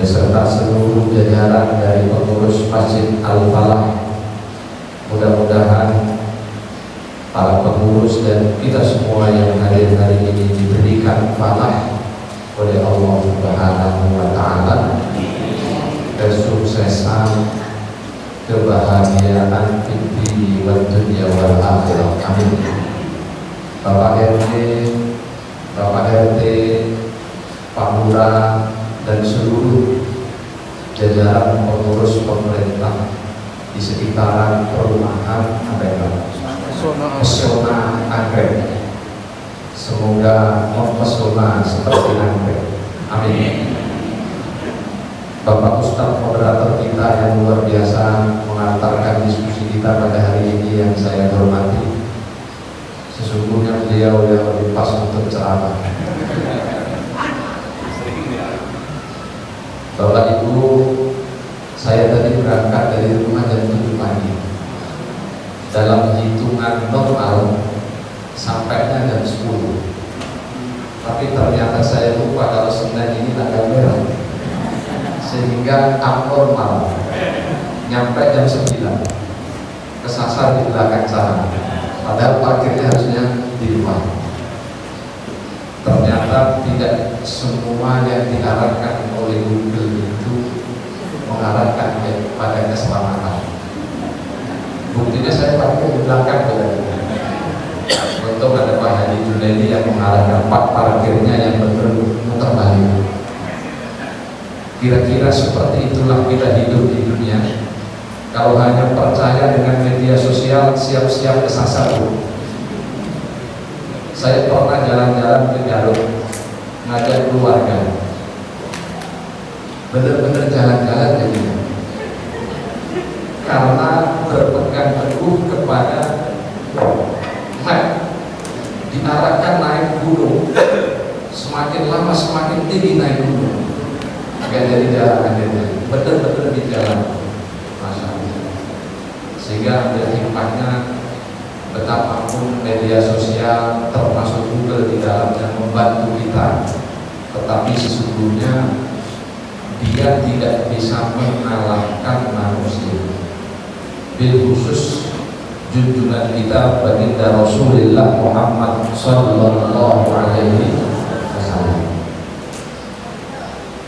beserta seluruh jajaran dari pengurus Masjid Al-Falah. Mudah-mudahan para pengurus dan kita semua yang hadir hari ini diberikan falah oleh Allah Subhanahu wa Ta'ala, kesuksesan, kebahagiaan fid dunya wal akhirah. Amin. Bapak RT, Bapak RT, Pak Lurah dan seluruh jajaran pengurus pemerintah di sekitaran perumahan Pesona Anggrek, semoga mempesona seperti anggrek. Amin. Bapak Ustadz moderator kita yang luar biasa mengantarkan diskusi kita pada hari ini yang saya hormati. Sesungguhnya beliau yang lebih pas untuk ceramah. Bapak Ibu, saya tadi berangkat dari rumah jam 7 pagi. Dalam hitungan normal sampainya jam 10. Tapi ternyata saya lupa kalau Senin ini tanggal merah, sehingga abnormal nyampe jam 9, kesasar di belakang sana, padahal parkirnya harusnya di luar. Ternyata tidak semua yang diarahkan oleh Google itu mengarahkan pada keselamatan. Buktinya saya parkir di belakang berarti. Untung ada Pak Haji Junaidi yang mengarahkan parkirnya yang muter balik. Kira-kira seperti itulah kita hidup di dunia. Kalau hanya percaya dengan media sosial, siap-siap kesasar. Saya pernah jalan-jalan ke Garut, ngajak keluarga, benar-benar jalan-jalan jadi, karena berpegang teguh kepada map, diarahkan naik gunung, semakin lama semakin tinggi naik gunung, gak jadi jalan, benar-benar di jalan, Masya Allah. Sehingga ambil hikmahnya, betapapun media sosial termasuk Google di dalamnya membantu kita, tetapi sesungguhnya dia tidak bisa mengalahkan manusia. Bil khusus junjungan kita baginda Rasulullah Muhammad sallallahu alaihi wasallam.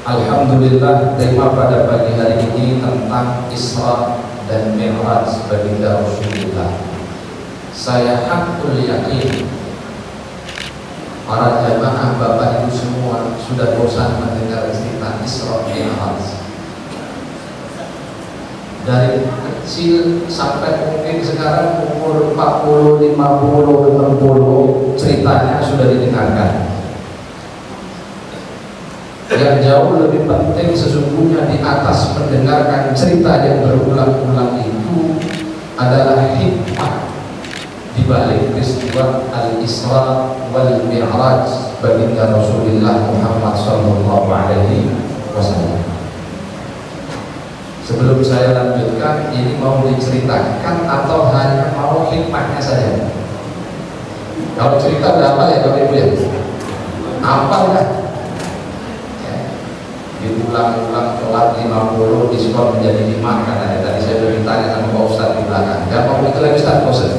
Alhamdulillah, tema pada pagi hari ini tentang Isra dan Mi'raj baginda Rasulullah. Saya hakul yakin para jamaah Bapak Ibu semua sudah bosan mendengar cerita Isra Mi'raj. Dari kecil sampai mungkin sekarang umur 40, 50, 60 ceritanya sudah didengarkan. Yang jauh lebih penting sesungguhnya di atas mendengarkan cerita yang berulang-ulang itu adalah hikmah di balik peristiwa Al-Isra wal Mi'raj baginda Rasulullah Muhammad sallallahu alaihi wasallam. Sebelum saya lanjutkan, ini mau diceritakan atau hanya mau hikmahnya saja? Kalau cerita udah hafal ya Bapak Ibu ya? Hafal kan? Diulang-ulang telat 50 diskon menjadi 5 katanya. Tadi saya sudah ditanya sama Pak Ustadz di belakang. Gak mau itu lagi Ustadz bosan.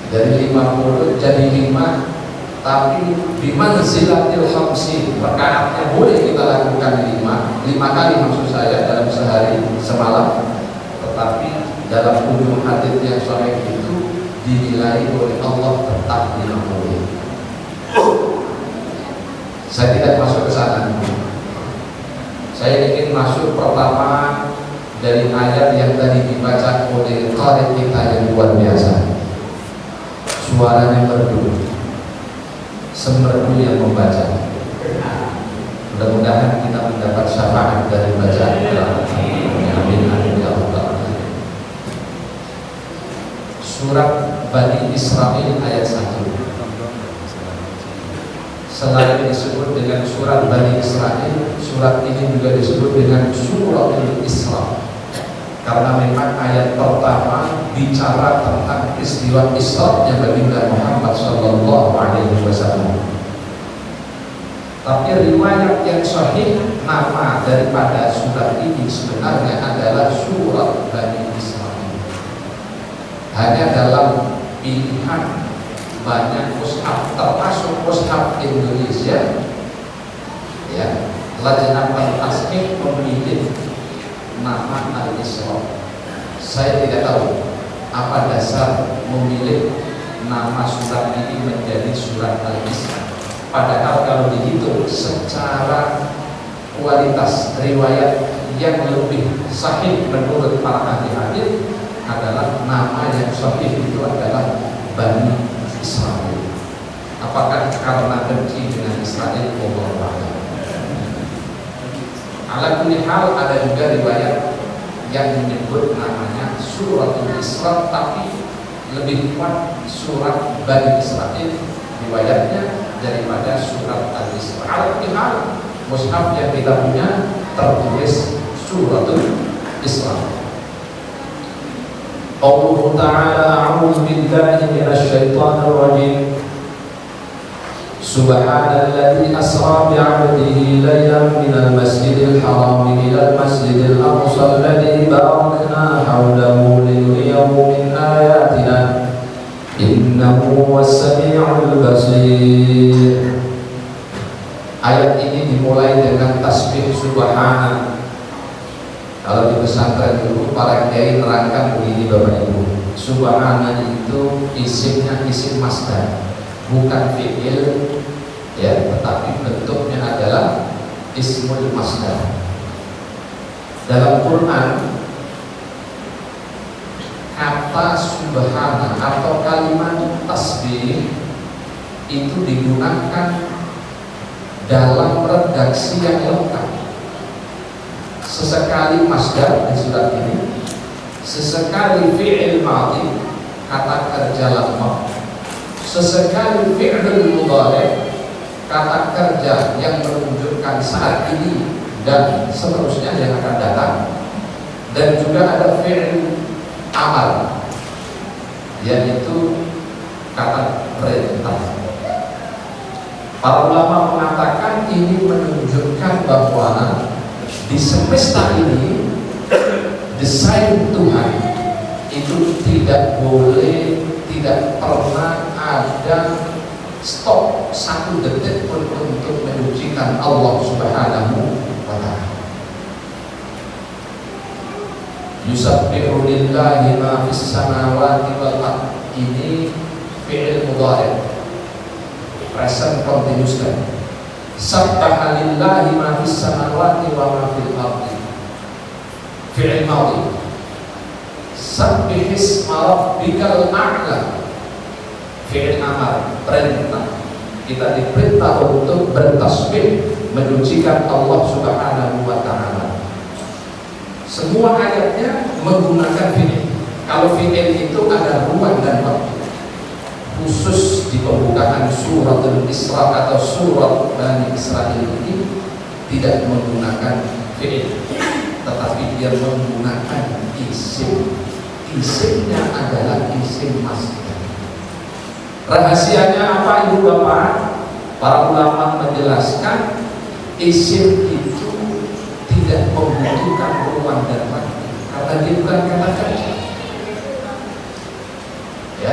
Dari 50 jadi 5, tapi bimanzilatil khamsin, rakaatnya boleh kita lakukan 5 kali maksud saya dalam sehari semalam, tetapi dalam ujung hadits yang sahih itu dinilai oleh Allah tetap 50. Saya tidak masuk ke sana. Saya ingin masuk pertama dari ayat yang tadi dibaca oleh qari kita yang luar biasa. Suaranya merdu, semerdu yang membaca. Mudah-mudahan kita mendapat syafaat dari bacaan Al-Quran. Amin amin ya Allah. Surat Bani Israil ayat 1. Selain disebut dengan surat Bani Israil, surat ini juga disebut dengan Suratul Isra, karena memang ayat pertama bicara tentang peristiwa Isra yang baginda Muhammad sallallahu alaihi wasallam. Tapi riwayat yang sahih, nama daripada surat ini sebenarnya adalah surat Bani Israil. Hanya dalam pilihan banyak mushaf, termasuk mushaf Indonesia, ya, Lajnah Tasnif memilih nama Al-Isra. Saya tidak tahu apa dasar memilih nama surat ini menjadi surat Al-Isra. Padahal kalau dihitung secara kualitas riwayat yang lebih sahih menurut para ahli hadis adalah nama yang sahih itu adalah Bani Israil. Apakah karena benci dengan Israel? Wallahu a'lam. Ala kulli hal, ada juga riwayat yang menyebut namanya Suratul Isra, tapi lebih kuat surat Bani Israil riwayatnya daripada surat Al-Isra. Ala kulli hal, mushaf yang kita punya tertulis Suratul Isra. Qauluhu ta'ala, a'udzu billahi minasy syaithanir rajim. Subhanalladzi asra bi'abdihi laylan minal masjidil haram ilal masjidil aqsa alladzi barakna hawlahu linuriyahu min ayatina innahu was-sami'ul basir. Ayat ini dimulai dengan tasbih subhana. Kalau di pesantren dulu para kiai nerangkan begini Bapak Ibu, subhana itu isimnya isim masdar, bukan fi'il, ya, tetapi bentuknya adalah ismul masdar. Dalam Quran kata subhana atau kalimat tasbih itu digunakan dalam redaksi yang lengkap. Sesekali masdar di surat ini, sesekali fi'il madhi, kata kerja lama, sesekali fi'il mudhari, kata kerja yang menunjukkan saat ini dan seterusnya yang akan datang, dan juga ada fi'il amal, yaitu kata perintah. Para ulama mengatakan ini menunjukkan bahwa di semesta ini desain Tuhan itu tidak boleh, tidak pernah ada stop satu detik pun untuk menyucikan Allah Subhanahu wa ta'ala. Yusabbihu lillahi ma fis samawati wal ardh, ini fi'il mudhari, present continuous tense. Sabbaha lillahi ma fis samawati wa ma fil ardi, fi'il madhi. Sabbih isma rabbikal a'la, fi'il amar, perintah. Kita diperintah untuk bertasbih, menyucikan Allah Subhanahu wa ta'ala. Semua ayatnya menggunakan fi'il. Kalau fi'il itu ada ruang dan waktu. Khusus di pembukaan suratul Isra atau surat Bani Israil ini tidak menggunakan fi'il, tetapi dia menggunakan isim. Isimnya adalah isim masdar. Rahasianya apa Ibu Bapak? Para ulama menjelaskan isim itu tidak membutuhkan ruang dan waktu karena dia bukan kata kerja. Ya,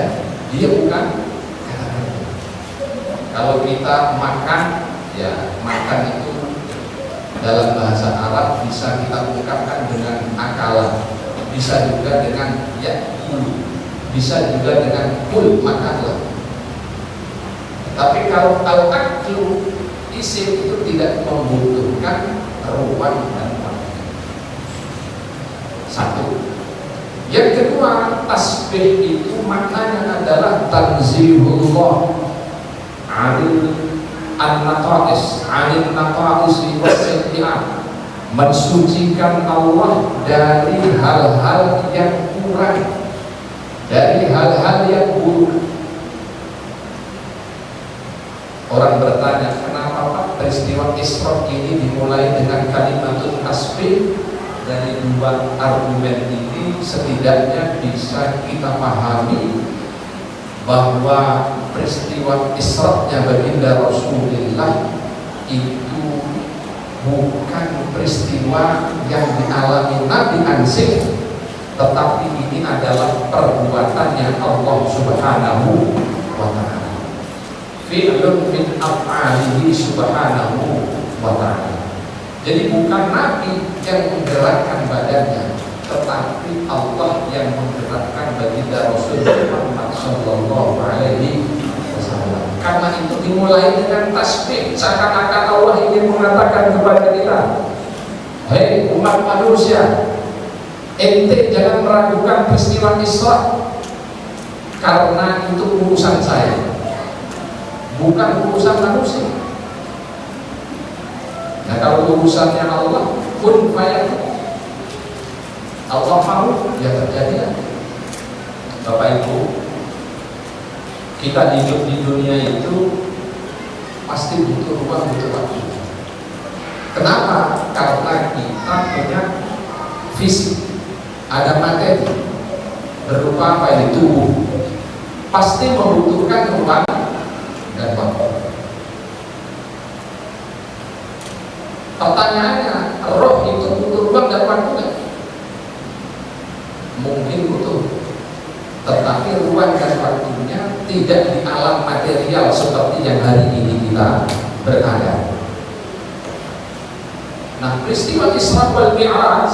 dia bukan kata kerja. Kalau kita makan, ya makan itu dalam bahasa Arab bisa kita ungkapkan dengan akalan, bisa juga dengan yakul, bisa juga dengan kul, makanlah. Tapi kalau al-aklu, isim itu tidak membutuhkan ruang dan waktu. Satu. Yang kedua, tasbih itu maknanya adalah tanzihullah anil an-naqais, anil naqaisi was-sayyi'at, mensucikan Allah dari hal-hal yang kurang, dari hal-hal yang buruk. Orang bertanya, kenapa Pak peristiwa Isra ini dimulai dengan kalimatul tasbih? Dari dua argumen ini setidaknya bisa kita pahami bahwa peristiwa Isra-nya baginda Rasulullah itu bukan peristiwa yang dialami Nabi Ansih, tetapi ini adalah perbuatannya Allah Subhanahu wa ta'ala, fi'lun min af'alihi Subhanahu wa ta'ala. Jadi bukan Nabi yang menggerakkan badannya, tetapi Allah yang menggerakkan baginda Rasul Muhammad sallallahu alaihi wasallam. Karena itu dimulai dengan tasbih, seakan-akan Allah ingin mengatakan kepada kita, hei umat manusia, ente jangan meragukan peristiwa Isra, karena itu urusan saya, bukan urusan manusia. Nah kalau urusannya Allah, kun fayakun, Allah mau ya terjadi. Bapak Ibu, kita hidup di dunia itu pasti butuh ruang, butuh waktu. Kenapa? Karena kita punya fisik, ada materi berupa apa ini, tubuh, pasti membutuhkan ruang dan waktu. Pertanyaannya, roh itu butuh ruang dan waktu nggak? Mungkin butuh, tetapi ruang dan waktunya tidak di alam material seperti yang hari ini kita berada. Nah, peristiwa Isra wal Mi'raj,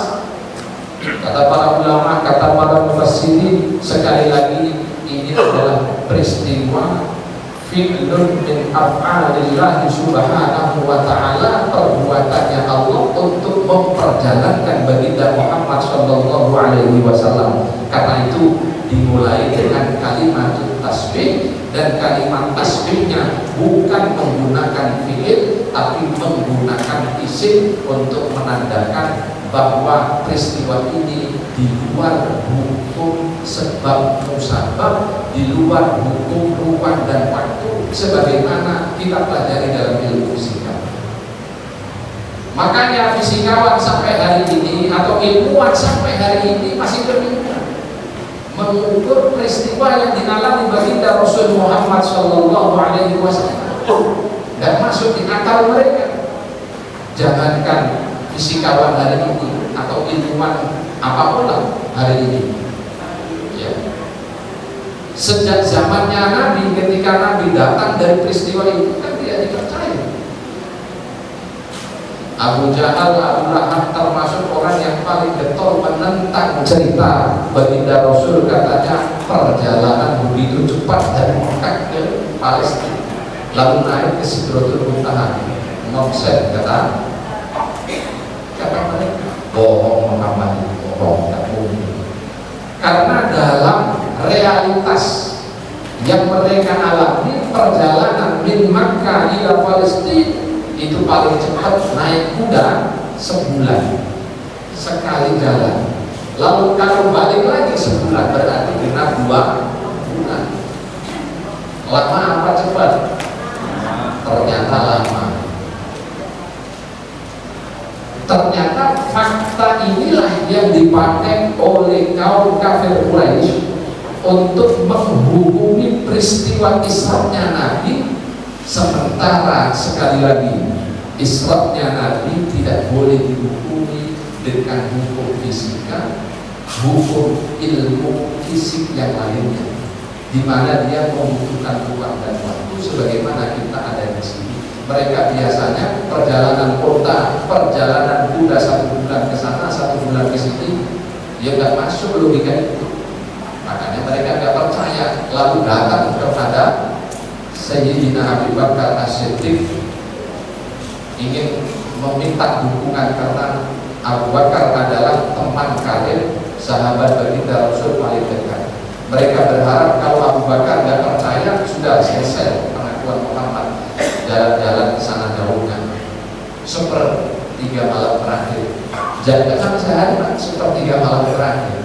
kata para ulama, kata para mufassirin, sekali lagi ini adalah peristiwa fi'lun min af'alillahi subhanahu wa ta'ala, perbuatannya Allah untuk memperjalankan baginda Muhammad sallallahu alaihi wasallam. Karena itu dimulai dengan kalimat tasbih, dan kalimat tasbihnya bukan menggunakan fi'il tapi menggunakan isim untuk menandakan bahwa peristiwa ini di luar hukum sebab musabab, di luar hukum ruang dan waktu sebagaimana kita pelajari dalam ilmu fisika. Makanya fisikawan sampai hari ini atau ilmuwan sampai hari ini masih kebingungan mengukur peristiwa yang dialami baginda Rasul Muhammad sallallahu alaihi wasallam dan masuk di akal mereka. Jangankan fisikawan hari ini atau ilmuwan apapun lah hari ini, ya. Sejak zamannya Nabi, ketika Nabi datang dari peristiwa itu kan tidak dipercaya. Abu Jahal, Abu Lahab termasuk orang yang paling getol menentang cerita baginda Rasul, katanya perjalanan begitu cepat dari Mekah ke Palestina lalu naik ke Sidratul Muntaha. Nonsen kata mereka, bohong Muhammad itu, bohong, tidak mungkin. Karena dalam realitas yang mereka alami, perjalanan min Makkah ila Palestina itu paling cepat naik kuda sebulan sekali jalan. Lalu kalau balik lagi sebulan berarti genap 2 bulan. Lama apa cepat? Ternyata lama. Ternyata fakta inilah yang dipakai oleh kaum kafir Quraisy untuk menghukumi peristiwa Isra-nya Nabi. Sementara sekali lagi Isra-nya Nabi tidak boleh dihukumi dengan hukum fisika, hukum ilmu fisik yang lainnya, di mana dia membutuhkan ruang dan waktu sebagaimana kita ada di sini. Mereka biasanya perjalanan kota, perjalanan kuda 1 bulan ke sana, 1 bulan ke sini, ya nggak masuk logika itu. Makanya mereka nggak percaya, lalu datang kepada Sayyidina Abu Bakar As-Siddiq ingin meminta dukungan karena Abu Bakar adalah teman karib sahabat baginda Rasul paling dekat. Mereka berharap kalau Abu Bakar nggak percaya, sudah selesai pengakuan Muhammad, jalan-jalan ke sana jauhnya. 1/3 malam terakhir, jangan sampai sehari, 1/3 malam terakhir.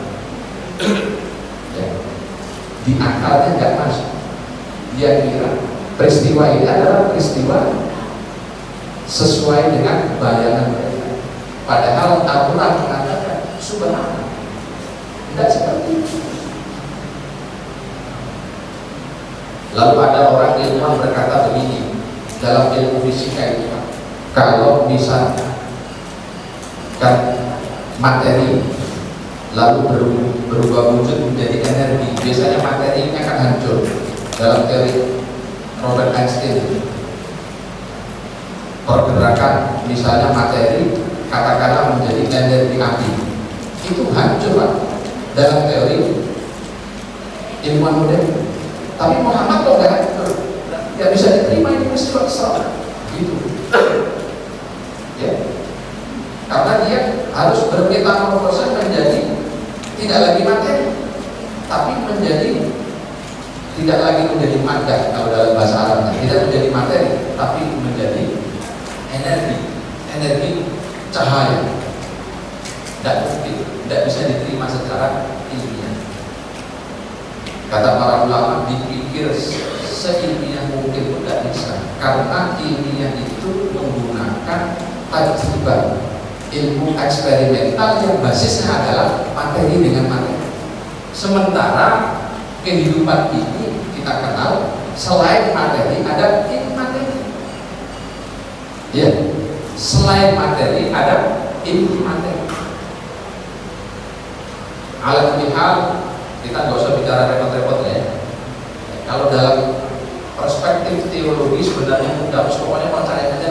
Ya. Di akalnya nggak masuk. Dia kira peristiwa ini adalah peristiwa sesuai dengan bayangan mereka. Padahal Al-Quran mengatakan subhanallah, tidak seperti itu. Lalu ada orang ilmuwan berkata begini dalam ilmu fisika itu, Kalau misalnya kan materi lalu berubah wujud menjadi energi, biasanya materi ini akan hancur. Dalam teori Robert Einstein, pergerakan misalnya materi katakanlah menjadi energi api, itu hancur Pak, dalam teori ilmuwan modern. Tapi Muhammad kok nggak hancur, nggak bisa diterima ini peristiwa Isra gitu ya, karena dia harus bermetamorfosa menjadi tidak lagi materi, tapi menjadi tidak lagi menjadi madah kalau dalam bahasa Arabnya, tidak menjadi materi, tapi menjadi energi cahaya. Tidak mungkin, tidak bisa diterima secara ilmiah. Kata para ulama, dipikir seilmiah mungkin pun tidak bisa, karena ilmiah itu menggunakan tajribah, ilmu eksperimental yang basisnya adalah materi dengan materi. Sementara kehidupan ini kita kenal selain materi ada ilmu-materi. Ya, selain materi ada ilmu-materi. Alat hal kita nggak usah bicara repot-repot ya. Kalau dalam perspektif teologi sebenarnya mudah, pokoknya percaya aja,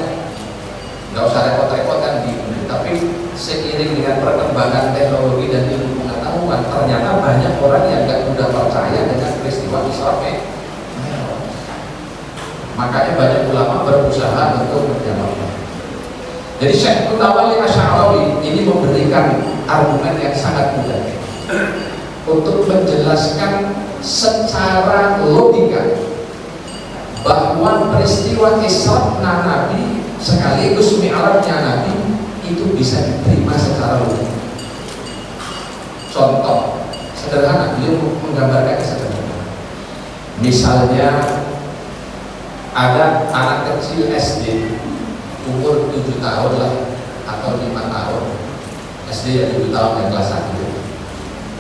nggak usah repot-repot kan gitu. Tapi seiring dengan perkembangan teknologi dan ilmu pengetahuan, ternyata banyak orang yang nggak mudah percaya dengan peristiwa Isra Mi'raj. Makanya banyak ulama berusaha untuk menjawabnya. Jadi Syekh Mutawalli Asy'arawi ini memberikan argumen yang sangat mudah untuk menjelaskan secara logika bahwa peristiwa Isra Nabi sekaligus Mi'rajnya Nabi itu bisa diterima secara logika. Contoh sederhana, beliau menggambarkannya sederhana. Misalnya ada anak kecil SD umur 7 tahun lah atau 5 tahun. SD ya 7 tahun yang kelas 1.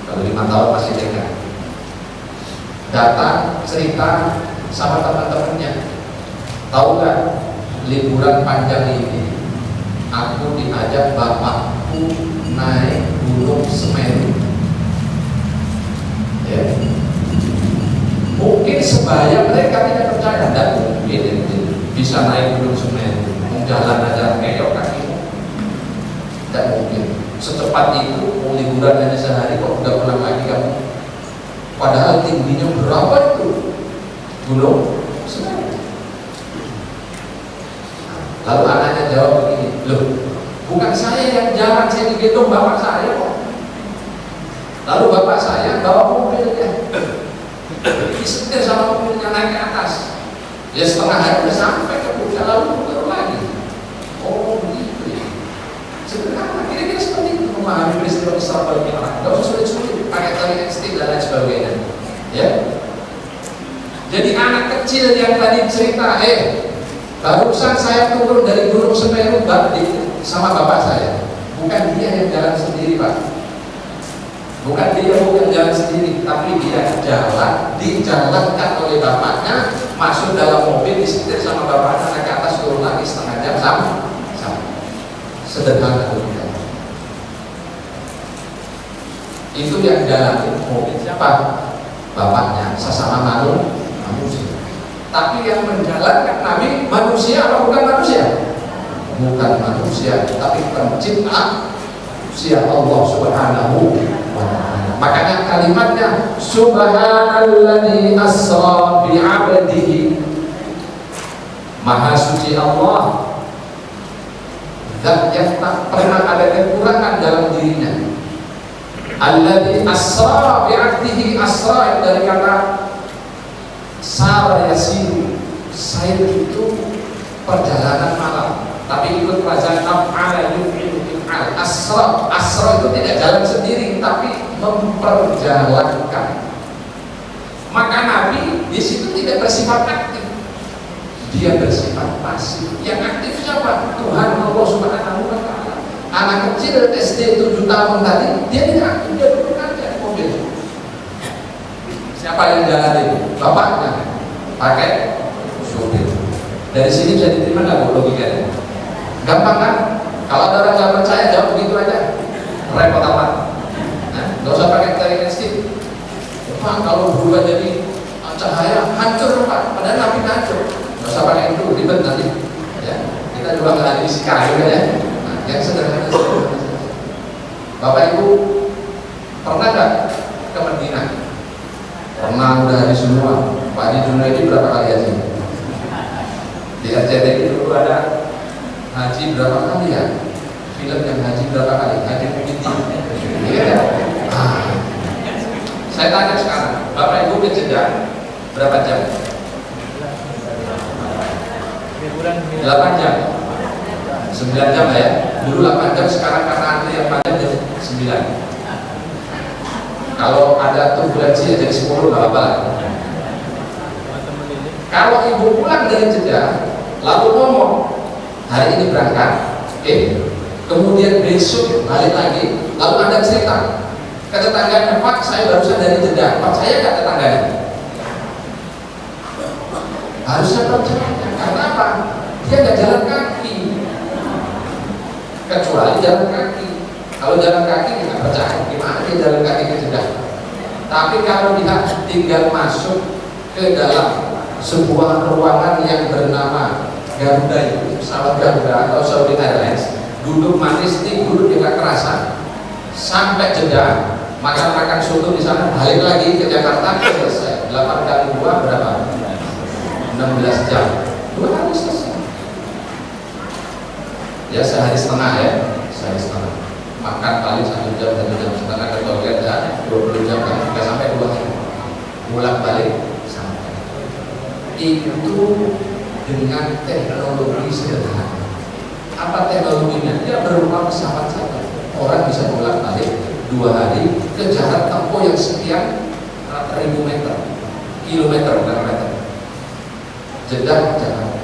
Kalau 5 tahun masih TK. Datang cerita sama teman-temannya. Tahu nggak, liburan panjang ini aku diajak bapakku naik Gunung Semeru. Ya. Mungkin sebaya mereka tidak percaya, dan mungkin bisa naik Gunung Semeru, jalan aja keok kakimu, tidak mungkin. Secepat itu, mau liburan hanya sehari kok udah pulang lagi kamu. Padahal tingginya berapa itu Gunung Semeru? Lalu anaknya jawab begini, loh, bukan saya yang jalan, saya digendong bapak saya kok. Lalu bapak saya bawa mobilnya, disetir sama mobilnya naik ke atas. Ya setengah hari udah sampai ke puncak, lalu turun lagi. Oh begitu ya. Sederhana, kira-kira seperti itu memahami peristiwa Isra wal Mi'raj. Gak usah sulit-sulit, pakai tali Einstein dan lain sebagainya. Ya. Jadi anak kecil yang tadi cerita, barusan saya turun dari Gunung Semeru sama bapak saya. Bukan dia yang jalan sendiri Pak. Bukan jalan sendiri, tapi dia dijalankan oleh bapaknya, masuk dalam mobil, disetir sama bapaknya, naik ke atas, turun lagi setengah jam sama. Sederhana begitu. Itu yang jalan mobil siapa? Bapaknya, sesama manusia. Tapi yang menjalankan Nabi manusia apa bukan manusia? Bukan manusia, tapi pencipta manusia, Allah Subhanahu wa ta'ala. Makanya kalimatnya Subhanalladzi asra bi 'abdihi. Maha suci Allah, zat yang tak pernah ada kekurangan dalam dirinya. Alladzi asra bi 'abdihi, asra dari kata sara yasiru, sair itu perjalanan malam, tapi ikut pelajaran af'ala yuf'ilu if'al. Asra itu tidak jalan sendiri, tapi memperjalankan. Maka Nabi di situ tidak bersifat aktif, dia bersifat pasif. Yang aktif siapa? Tuhan Allah Subhanahu wa ta'ala. Anak kecil SD 7 tahun tadi, dia tidak aktif, dia duduk aja di mobil. Siapa yang jalanin? Bapaknya pakai supir. Dari sini bisa diterima nggak logikanya? Gampang kan? Kalau ada orang nggak percaya jawab begitu aja, repot amat. Nah, nggak usah pakai teknik. Pak, kalau berubah jadi cahaya hancur Pak, padahal Nabi hancur. Nggak usah pakai itu, ribet nanti. Ya, kita coba nggak isi kayu ya. Nah, yang sederhana. Bapak Ibu pernah nggak ke Madinah? Pernah, udah hari semua. Pak Haji Junaidi berapa kali haji? Di RCTI dulu ada haji berapa kali ya? Film yang haji berapa kali? Haji Muhyiddin. Iya. Saya tanya sekarang, Bapak Ibu ke Jeddah berapa jam? 8 jam. 9 jam ya. Dulu 8 jam, sekarang karena antri yang panjang jadi 9. Kalau ada turbulensi jadi 10 nggak apa-apa. Kalau ibu pulang dari Jeddah lalu ngomong hari ini berangkat, kemudian besok balik lagi, lalu Anda cerita ke tetangganya, Pak saya barusan dari Jeddah, percaya nggak tetangganya? Harusnya percaya. Karena apa? Dia nggak jalan kaki, kecuali jalan kaki. Kalau jalan kaki nggak percaya, gimana dia jalan kaki ke Jeddah? Tapi kalau dia tinggal masuk ke dalam sebuah ruangan yang bernama Garuda, itu pesawat Garuda atau Saudi Airlines, duduk manis tidur tidak kerasa sampai Jeddah, makan soto di sana, balik lagi ke Jakarta, selesai. 8 kali 2 berapa? 16 jam. 2 hari selesai. Ya sehari setengah ya, sehari setengah. Makan paling 1 jam, 1 jam setengah ke toilet ya, 20 jam kan, nggak sampai 2 hari. Pulang balik sampai. Itu dengan teknologi sederhana. Apa teknologinya? Dia berupa pesawat saja. Orang bisa bolak balik 2 hari ke jarak tempuh yang sekian ribu meter, kilometer bukan meter. Jeddah Jakarta.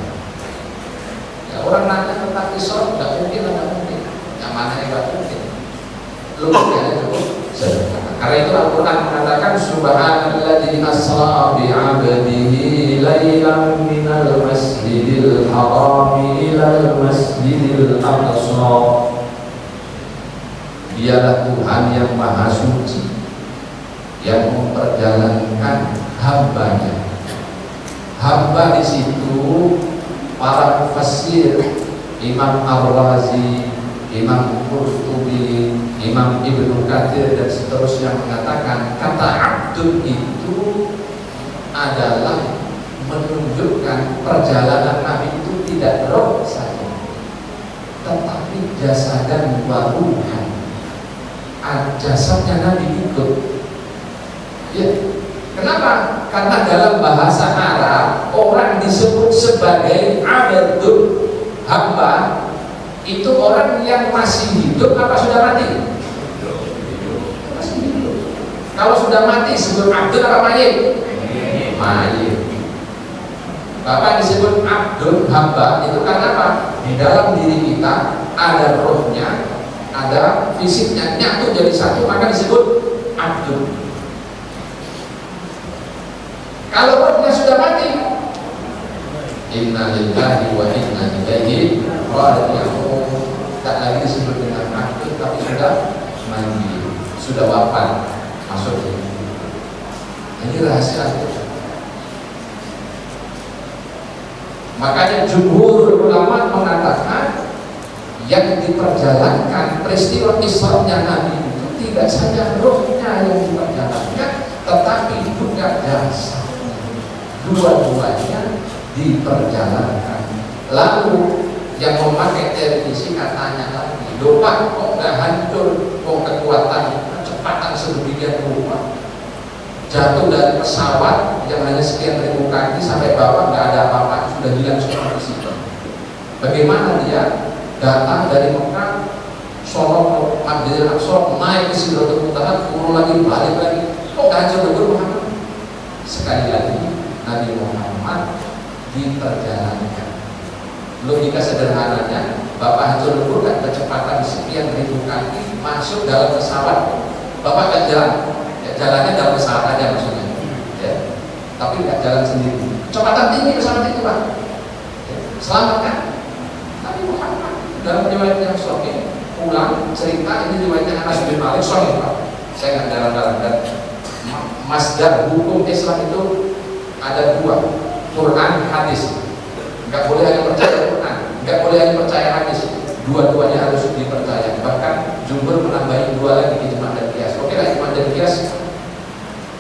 Ya, orang nanya tentang Isra, nggak mungkin, yang mana yang nggak mungkin? Logikanya cukup sederhana. Karena itu Al-Quran mengatakan Subhanalladzi asra bi'abdihi lailan minal masjidil harami ilal masjidil aqsa. Dialah Tuhan yang maha suci yang memperjalankan hambanya. Hamba di situ para mufassir, Imam Ar-Razi, Imam Qurtubi, Imam Ibnu Katsir dan seterusnya mengatakan kata abdun itu adalah menunjukkan perjalanan Nabi itu tidak roh saja, tetapi jasadan wa ruhan. Jasadnya Nabi ikut. Ya. Kenapa? Karena dalam bahasa Arab orang disebut sebagai abdun, hamba, itu orang yang masih hidup apa sudah mati? Masih hidup. Kalau sudah mati disebut abdun apa mayit? Mayit. Bapak disebut abdun, hamba, itu karena apa? Di dalam diri kita ada rohnya, ada fisiknya, nyatu jadi satu, maka disebut abdun. Kalau rohnya sudah mati, inna lillahi wa inna ilaihi raji'un, tak lagi disebut dengan abdun, tapi sudah mati, sudah wafat, masuk. Ini rahasia. Makanya jumhur ulama mengatakan yang diperjalankan peristiwa Isra-nya Nabi itu tidak saja rohnya yang diperjalankan, tetapi juga jasad. Dua-duanya diperjalankan. Lalu yang memakai televisi katanya lagi, doa kok nggak hancur, kok kekuatan kecepatan sedemikian rupa, jatuh dari pesawat yang hanya sekian ribu kaki sampai bawah nggak ada apa-apa, sudah hilang semua di situ. Bagaimana dia datang dari Mekah, Sholok, Masjidil Aqsa, naik ke Sidratul Muntaha, turun lagi, balik lagi, kok nggak hancur Muhammad? Sekali lagi Nabi Muhammad diperjalankan. Logika sederhananya, Bapak hancur lebur kan kecepatan sekian ribu kaki masuk dalam pesawat, Bapak nggak jalan, ya, jalannya dalam pesawat aja maksudnya, ya. Tapi nggak jalan sendiri. Kecepatan tinggi pesawat itu Pak, ya. Selamatkan Nabi Muhammad. dalam riwayat yang sahih, pulang cerita ini riwayatnya Anas bin Malik sahih Pak. Saya nggak darah-darah dan masdar hukum Islam itu ada dua, Quran, hadis. Nggak boleh hanya percaya Quran, nggak boleh hanya percaya hadis. Dua-duanya harus dipercaya. Bahkan jumhur menambahi dua lagi, ijma dan qiyas. Oke lah, ijma dan qiyas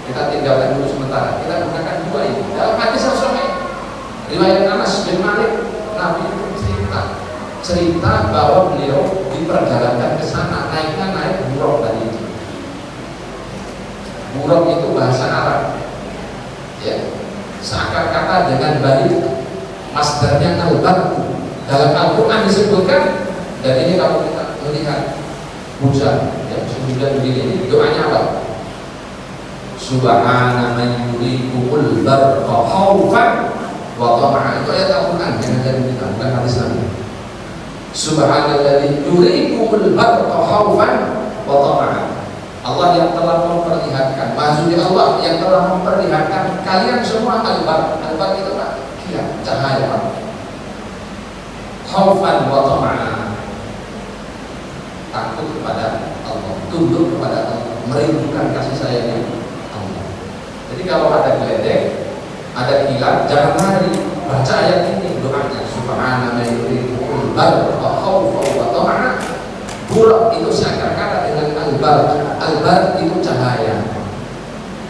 kita tinggalkan dulu sementara. Kita gunakan dua ini. Dalam hadis yang sahih, riwayat Anas bin Malik, Nabi cerita bahwa beliau diperjalankan ke sana, naiknya naik buruk tadi. Buruk itu bahasa Arab, ya. Seakar kata dengan balik, masdarnya al-barku. Dalam Al-Quran disebutkan, dan ini kalau kita melihat hujan, ya, hujan begini, ini doanya apa? Subhana man yurikumul barqa khaufan wa tama'a. Itu ayat Al-Quran yang ngajarin kita, bukan hadis Nabi. Subhanalladzi yurikumul barqa khaufan wa tama'a. Allah yang telah memperlihatkan, maksudnya Allah yang telah memperlihatkan kalian semua al-barq. Al-barq itu apa? Kilat, cahaya Pak. Khaufan wa tama'a. Takut kepada Allah, tunduk kepada Allah, merindukan kasih sayangnya Allah. Jadi kalau ada geledek, ada kilat, jangan lari, baca ayat ini, doanya Subhana man yurikumul barqa khaufan wa tama'a. Buraq itu seakar kata dengan al-barq. Al-barq itu cahaya.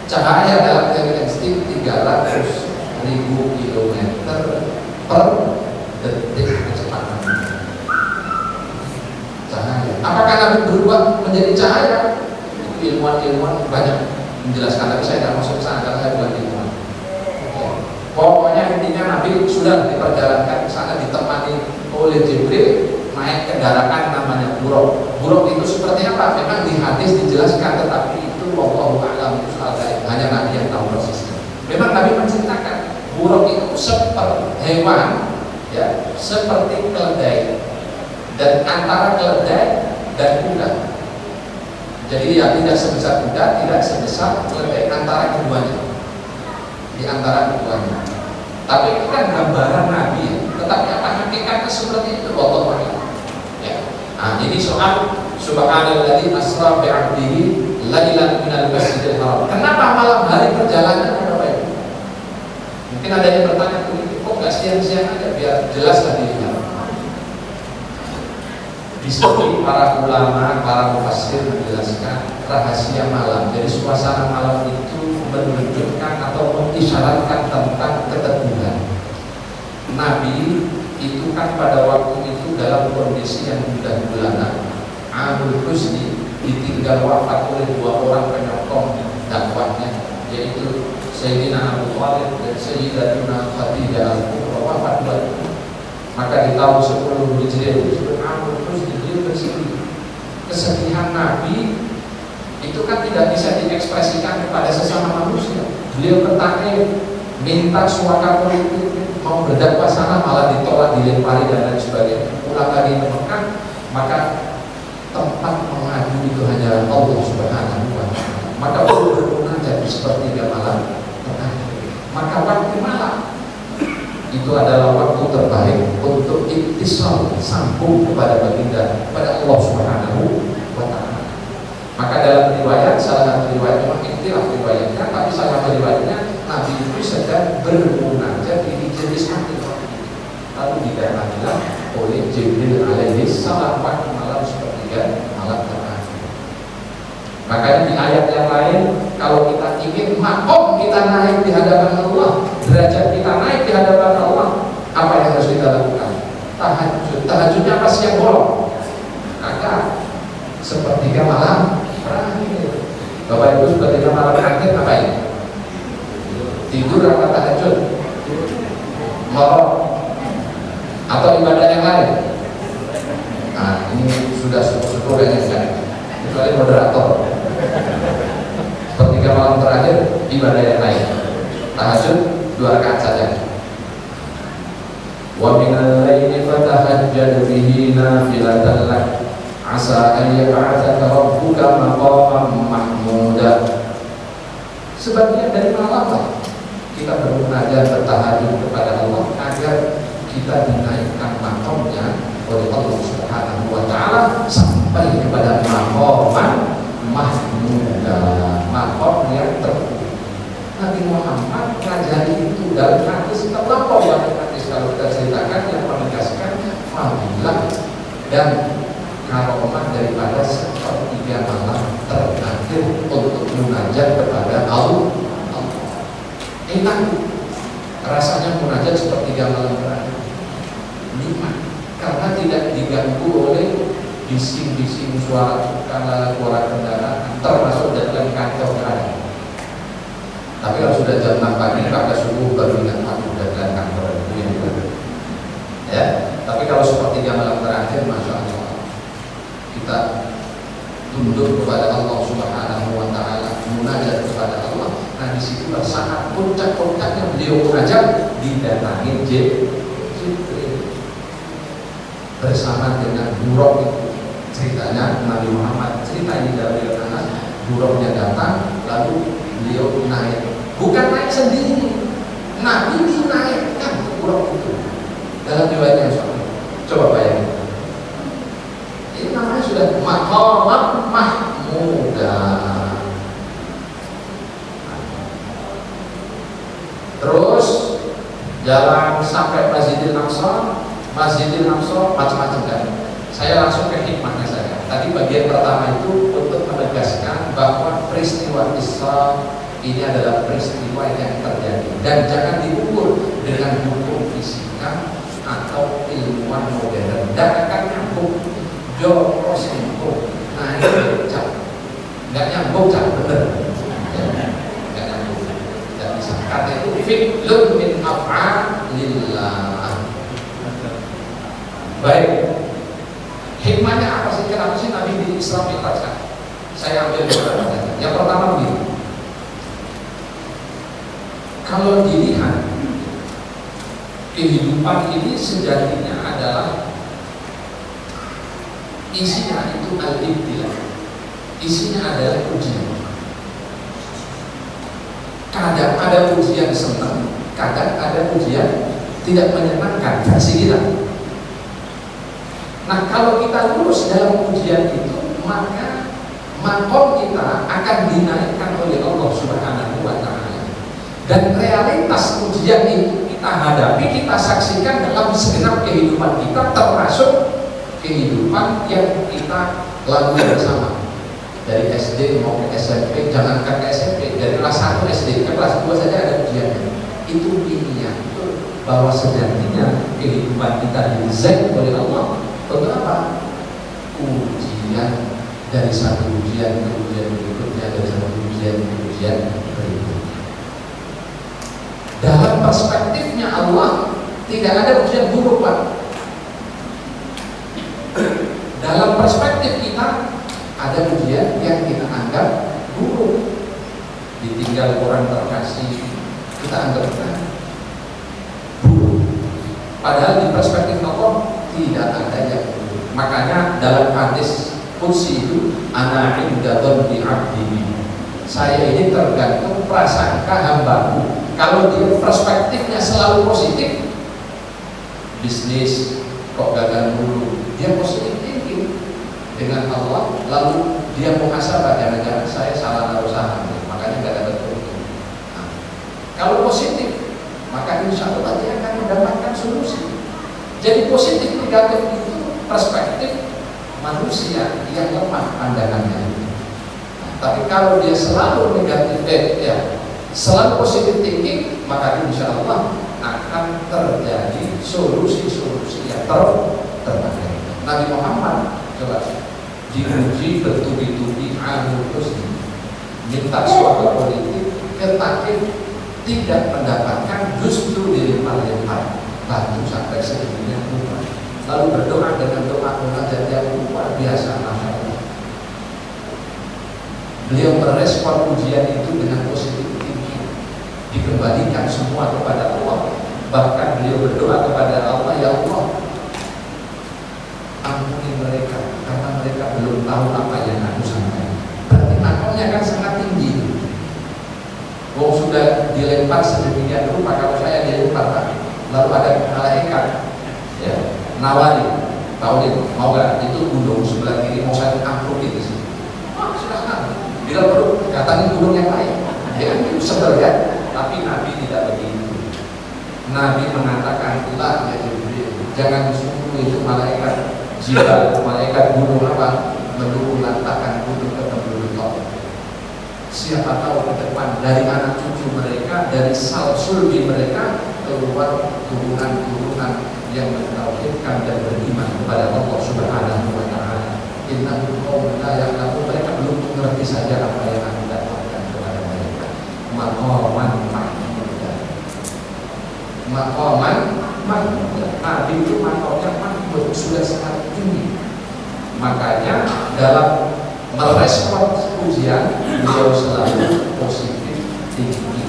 Cahaya dalam teori 300.000 kilometer per detik kecepatan. Cahaya. Apakah Nabi berubah menjadi cahaya? Ilmuwan-ilmuwan banyak menjelaskan, tapi saya tidak masuk ke sana karena saya bukan ilmuwan. Pokoknya intinya Nabi sudah diperjalankan ke sana ditemani oleh Jibril, naik kendaraan namanya buraq. Buraq itu seperti apa? Memang di hadis dijelaskan, tetapi itu wallahu a'lam, itu soal gaib, hanya Nabi yang tahu persisnya. Memang Nabi menceritakan buraq itu seperti hewan, ya, seperti keledai, dan antara keledai dan kuda. Jadi ya tidak sebesar kuda, tidak sebesar keledai, antara keduanya, di antara keduanya. Tapi itu kan gambaran Nabi, tetapi apa hakikatnya seperti itu? Wallahu a'lam. Ya. Nah, ini soal subhanalladzi asra bi 'abdihi lailan minal masjidil haram. Kenapa malam hari perjalanan berapa itu? Mungkin ada yang bertanya, kok nggak siang-siang aja biar jelas tadi. Di sini para ulama, para mufassir menjelaskan rahasia malam. Jadi suasana malam itu menunjukkan atau mengisyaratkan tentang keteguhan. Nabi itu kan pada waktu itu dalam kondisi yang mudah bulanan. Amul Husni ditinggal wafat oleh dua orang penyokong dakwahnya, yaitu Sayyidina Abu Thalib dan Sayyidatuna Khadijah al-Kubra, wafat dua. Maka di tahun 10 Hijriah disebut Amul Husni, beliau bersedih. Kesedihan Nabi itu kan tidak bisa diekspresikan kepada sesama manusia. Beliau bertanya, minta suaka politik, mau berdakwah sana malah ditolak, dilempari dan lain sebagainya. Pulang lagi ke Mekah, maka tempat mengadu itu hanya Allah Subhanahu wa Ta'ala. Maka perlu bermunajat sepertiga malam terakhir. Maka waktu malam itu adalah waktu terbaik untuk ittisal, sambung kepada baginda, kepada Allah Subhanahu wa Ta'ala. Maka dalam riwayat, salah satu riwayat memang ikhtilaf riwayatnya, tapi salah satu riwayatnya Nabi itu sedang bermunajat di jenis mati. Lalu dikatakanlah oleh Jibril alaihi salam waktu malam sepertiga malam terakhir. Makanya di ayat yang lain, kalau kita ingin makom kita naik di hadapan Allah, derajat kita naik di hadapan Allah, apa yang harus kita lakukan? Tahajud. Tahajudnya apa? Siang bolong. Maka sepertiga malam terakhir. Bapak Ibu, sepertiga malam terakhir ngapain? Tidur apa tahajud? Morok atau ibadah yang lain? Nah, ini sudah syukur ya, kecuali moderator. Sepertiga malam terakhir ibadah yang lain. Tahajud 2 rakaat saja. Wa minal laili fatahajjad bihi nafilatan lak asa an yab'atsaka rabbuka maqaman mahmuda. Sebagian dari malam kita bermunajat, bertahajud kepada Allah agar kita dinaikkan makamnya oleh Allah Subhanahu wa taala sampai kepada maqaman mahmuda, maqam yang terpuji. Nabi Muhammad ngajari itu dalam hadis terlampau banyak hadis kalau kita ceritakan yang menegaskan fadilah dan karomah daripada sepertiga malam terakhir untuk munajat kepada Allah. Enak rasanya munajat sepertiga malam terakhir. Nikmat karena tidak diganggu oleh bising-bising suara kendaraan termasuk dalam kantor ada. Tapi kalau sudah jam 6 pagi pada subuh baru ingat aku dalam kantor itu yang benar. Ya, tapi kalau sepertiga malam terakhir, masya Allah, kita tunduk kepada Allah Subhanahu wa taala, munajat kepada Allah. Nah, disitulah saat puncak-puncaknya beliau munajat didatangi Jibril bersama dengan buruk itu. Ceritanya Nabi Muhammad cerita ini dari Anas, buruknya datang lalu beliau naik, bukan naik sendiri, Nabi dinaikkan ke buruk itu dalam riwayat yang sama. Coba bayangin, ini namanya sudah maqam mahmuda. Terus jalan sampai Masjidil Aqsa, macam-macam kan. Saya langsung ke hikmahnya saya. Tadi bagian pertama itu untuk menegaskan bahwa peristiwa Isra ini adalah peristiwa yang terjadi dan jangan diukur dengan hukum fisika atau ilmuwan modern. Dan akan nyambung, joko singgung, naik becak, nggak nyambung cak bener, nggak nyambung, nggak bisa. Karena itu fi'lun min af'alillah. Baik. Hikmahnya apa sih? Kenapa sih Nabi di Isra Mi'raj? Saya ambil beberapa saja. Yang pertama begini, kalau dilihat kehidupan ini sejatinya adalah isinya itu al-ibtila, isinya adalah ujian. Kadang ada ujian senang, kadang ada ujian tidak menyenangkan versi kita. Nah, kalau kita lulus dalam ujian itu, maka makom kita akan dinaikkan oleh Allah Subhanahu wa taala. Dan realitas ujian itu kita hadapi, kita saksikan dalam segenap kehidupan kita, termasuk kehidupan yang kita lalui bersama. Dari SD mau ke SMP, jangankan ke SMP, dari kelas 1 SD ke kelas 2 saja ada ujiannya. Itu ilmiah, bahwa sejatinya kehidupan kita didesain oleh Allah. Untuk apa? Ujian, dari satu ujian ke ujian berikutnya, dari satu ujian ke ujian berikutnya. Dalam perspektifnya Allah tidak ada ujian buruk, Pak. Dalam perspektif kita ada ujian yang kita anggap buruk. Ditinggal orang terkasih, kita anggap buruk. Padahal di perspektif Allah tidak ada yang buruk. Makanya dalam hadis qudsi itu, ana inda dhanni 'abdi, saya ini tergantung prasangka hambaku. Kalau dia perspektifnya selalu positif, bisnis kok gagal dulu, dia positif thinking dengan Allah, lalu dia muhasabah, jangan-jangan saya salah naruh saham, makanya nggak dapat untung. Nah, kalau positif, maka insya Allah dia akan mendapatkan solusi. Jadi positif negatif itu perspektif manusia yang lemah pandangannya. Nah, tapi kalau dia selalu negatif, selalu positif thinking, maka insya Allah akan terjadi solusi-solusi yang terbaik. Nabi Muhammad coba diuji bertubi-tubi terus minta suatu politik ketakif, tidak mendapatkan, justru dilempar-lempar batu sampai segininya lupa. Lalu berdoa dengan doa munajat yang luar biasa. Beliau merespon ujian itu dengan positif thinking, dikembalikan semua kepada Allah. Bahkan beliau berdoa kepada Allah, ya Allah, ampuni mereka karena mereka belum tahu apa yang aku sampaikan. Berarti makamnya kan sangat tinggi. Wong sudah dilempar sedemikian rupa, kalau saya dilempar, lalu ada malaikat, ya, nawari, Pak Udin, mau nggak? Itu gunung sebelah kiri mau saya angkut di sini. Silahkan. Bila perlu datangin gunung yang lain. Ya kan itu sebel ya. Tapi Nabi tidak begitu. Nabi mengatakan lah ya Jibril, jangan sungguh itu malaikat jibal, malaikat gunung apa mendukung lantakan gunung ke penduduk. Siapa tahu ke depan dari anak cucu mereka, dari sulbi mereka keluar turunan-turunan yang mentauhidkan dan beriman kepada Allah Subhanahu wa taala. Innahum qaumun la ya'lamun, mereka belum mengerti saja apa yang Nabi dapatkan kepada mereka. Maqaman mahmuda. Maqaman mahmuda. Nabi itu maqamnya mahmud, sudah sangat tinggi. Makanya dalam merespon ujian beliau selalu positif tinggi.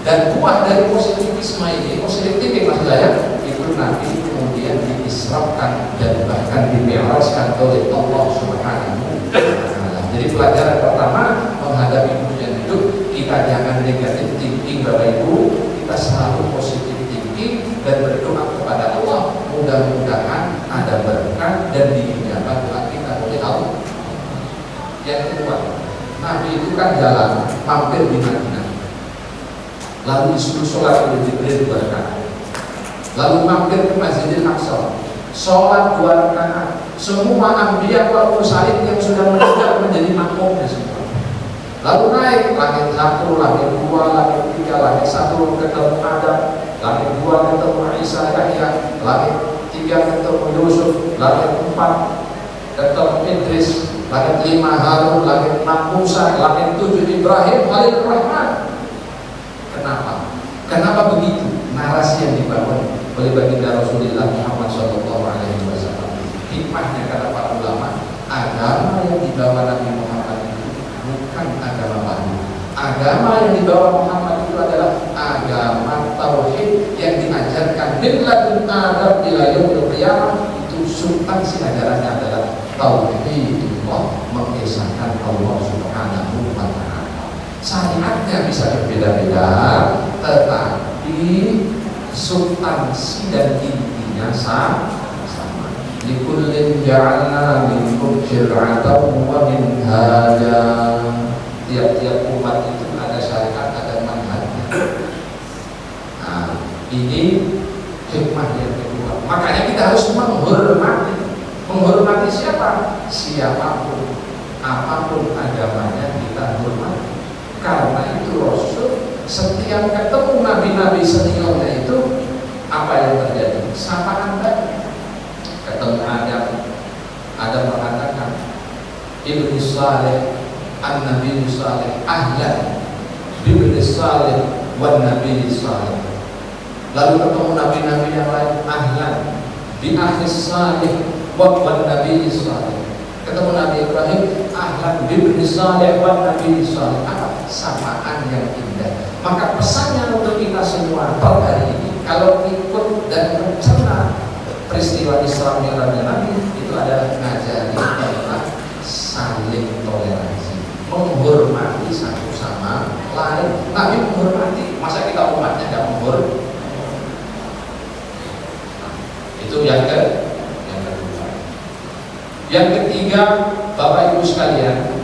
Dan buah dari positivisme ini, positif tinggi maksud saya, itu Nabi kemudian diisrafkan dan bahkan dimi'rajkan oleh Allah Subhanahu wa taala. Jadi pelajaran pertama menghadapi ujian hidup, kita jangan negatif thinking Bapak Ibu, kita selalu positif thinking dan berdoa kepada Allah, mudah-mudahan ada berkah dan diijabah doa kita oleh Allah. Yang kedua, Nabi itu kan jalan mampir di Madinah, lalu disuruh sholat oleh Jibril 2 rakaat, lalu mampir ke Masjidil Aqsa, sholat 2 rakaat. Semua anbiya wal mursalin yang sudah meninggal menjadi makmumnya semua. Lalu naik langit 1, langit 2, langit 3, langit 1 ketemu Adam, langit 2 ketemu Isa Yahya, langit 3 ketemu Yusuf, langit 4 ketemu Idris, langit 5 Harun, langit 6 Musa, langit 7 Ibrahim Khalil Rahman. Kenapa begitu? Narasi yang dibangun oleh baginda Rasulullah Muhammad SAW. Hikmahnya kata para ulama, agama yang dibawa Nabi Muhammad itu bukan agama baru. Agama yang dibawa Muhammad itu adalah agama tauhid yang diajarkan min ladun Adam ila yaumil qiyamah. Itu substansi ajarannya adalah tauhidullah, mengesahkan Allah Subhanahu wa taala. Syariatnya bisa berbeda-beda, tetapi substansi dan intinya sama. Likullin ja'alna minkum syir'atan wa minhaja. Tiap-tiap umat itu ada syariat, ada manhajnya. Nah, ini hikmah yang kedua. Makanya kita harus menghormati. Menghormati siapa? Siapapun, apapun agamanya kita hormati. Karena itu Rasul setiap ketemu nabi-nabi seniornya itu apa yang terjadi? Sapaan baik. Ketemu Adam mengatakan Ibnu Saleh, An-Nabi Saleh, ahlan Ibnu Saleh wan Nabi Saleh. Lalu ketemu nabi-nabi yang lain, ahlan bi ahli Saleh wan Nabi Saleh. Ketemu Nabi Ibrahim, ahlan bi Ibnu Saleh wan Nabi Saleh. Apa? Samaan yang indah. Maka pesannya untuk kita semua per hari ini, kalau ikut dan mencerna peristiwa Isra Mi'rajnya Nabi, itu adalah ngajari tentang saling toleransi, menghormati satu sama lain. Nabi menghormati, masa kita umatnya tidak menghormati? Itu yang kedua. Yang ketiga, Bapak Ibu sekalian,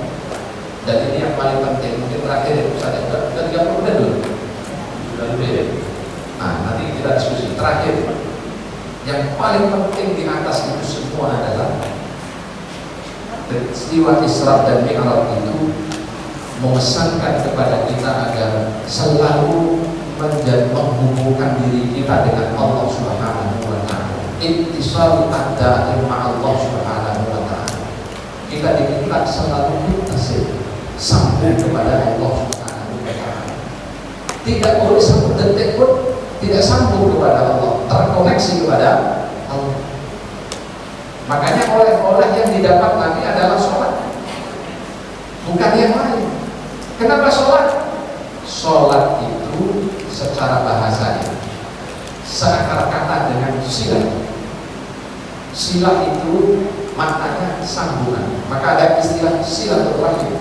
dan ini yang paling penting, mungkin terakhir ya Ustaz, sudah 30 menit dulu, sudah lebih ya. Nah, nanti kita diskusi terakhir. Yang paling penting di atas itu semua adalah peristiwa Isra dan Mi'raj itu memesankan kepada kita agar selalu menghubungkan diri kita dengan Allah Subhanahu wa taala. Ittisal ada Allah Subhanahu wa taala. Kita diminta selalu muttasil, sambung kepada Allah Subhanahu wa taala. Tidak boleh satu detik pun tidak sambung kepada Allah, terkoneksi kepada Allah. Makanya oleh-oleh yang didapat Nabi adalah sholat, bukan yang lain. Kenapa sholat? Sholat itu secara bahasanya seakar kata dengan silah. Silah itu maknanya sambungan. Maka ada istilah silatul rahim,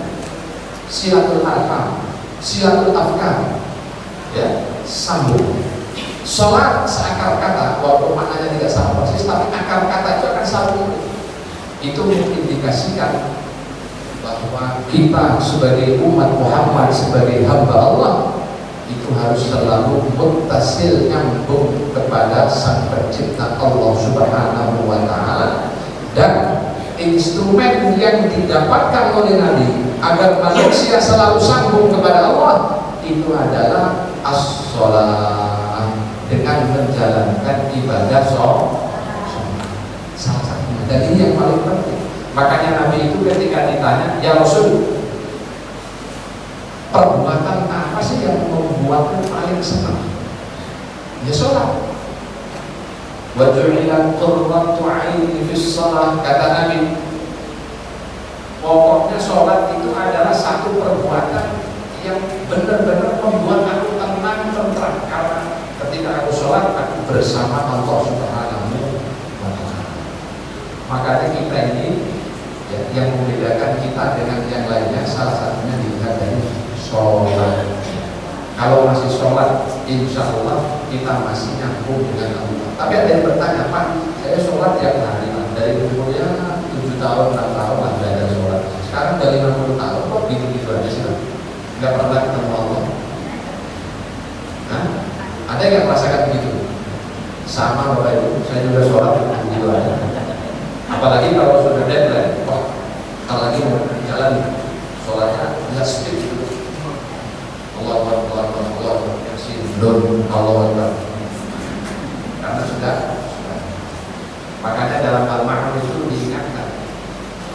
silatul arham, silatul afkar, ya, sambung. Sholat seakar kata, walaupun maknanya tidak sama persis, tapi akar kata itu akan selalu itu mengindikasikan bahwa kita sebagai umat Muhammad, sebagai hamba Allah, itu harus selalu muttasil, nyambung kepada Sang Pencipta Allah Subhanahu wa Ta'ala. Dan instrumen yang didapatkan oleh Nabi agar manusia selalu sambung kepada Allah itu adalah as-sholat, dengan menjalankan ibadah sholat, salah satunya. Dan ini yang paling penting. Makanya Nabi itu ketika ditanya, ya Rasul, perbuatan apa sih yang membuatmu paling senang? Ya sholat. Wa ju'ilat qurratu 'aini fis shalah, kata Nabi, pokoknya sholat itu adalah satu perbuatan yang benar-benar membuat aku tenang, tentram, karena ketika aku sholat aku bersama Allah Subhanahu wa Ta'ala. Makanya kita ini ya, yang membedakan kita dengan yang lainnya salah satunya dilihat dari sholat. Kalau masih sholat, insya Allah kita masih nyambung dengan Allah. Tapi ada yang bertanya, Pak, saya sholat tiap hari, dari umurnya 7 tahun, 6 tahun lah belajar sholat. Sekarang dari 50 tahun kok gitu-gitu aja sih, nggak pernah ketemu Allah. Nah, ada yang merasakan begitu? Sama Bapak Ibu, saya juga sholat begitu aja. Apalagi kalau sudah deadline, wah, kalau lagi mau jalan sholatnya nggak speed gitu. Allah Yasin, Allah. Karena sudah. Makanya dalam Al-Ma'un itu diingatkan,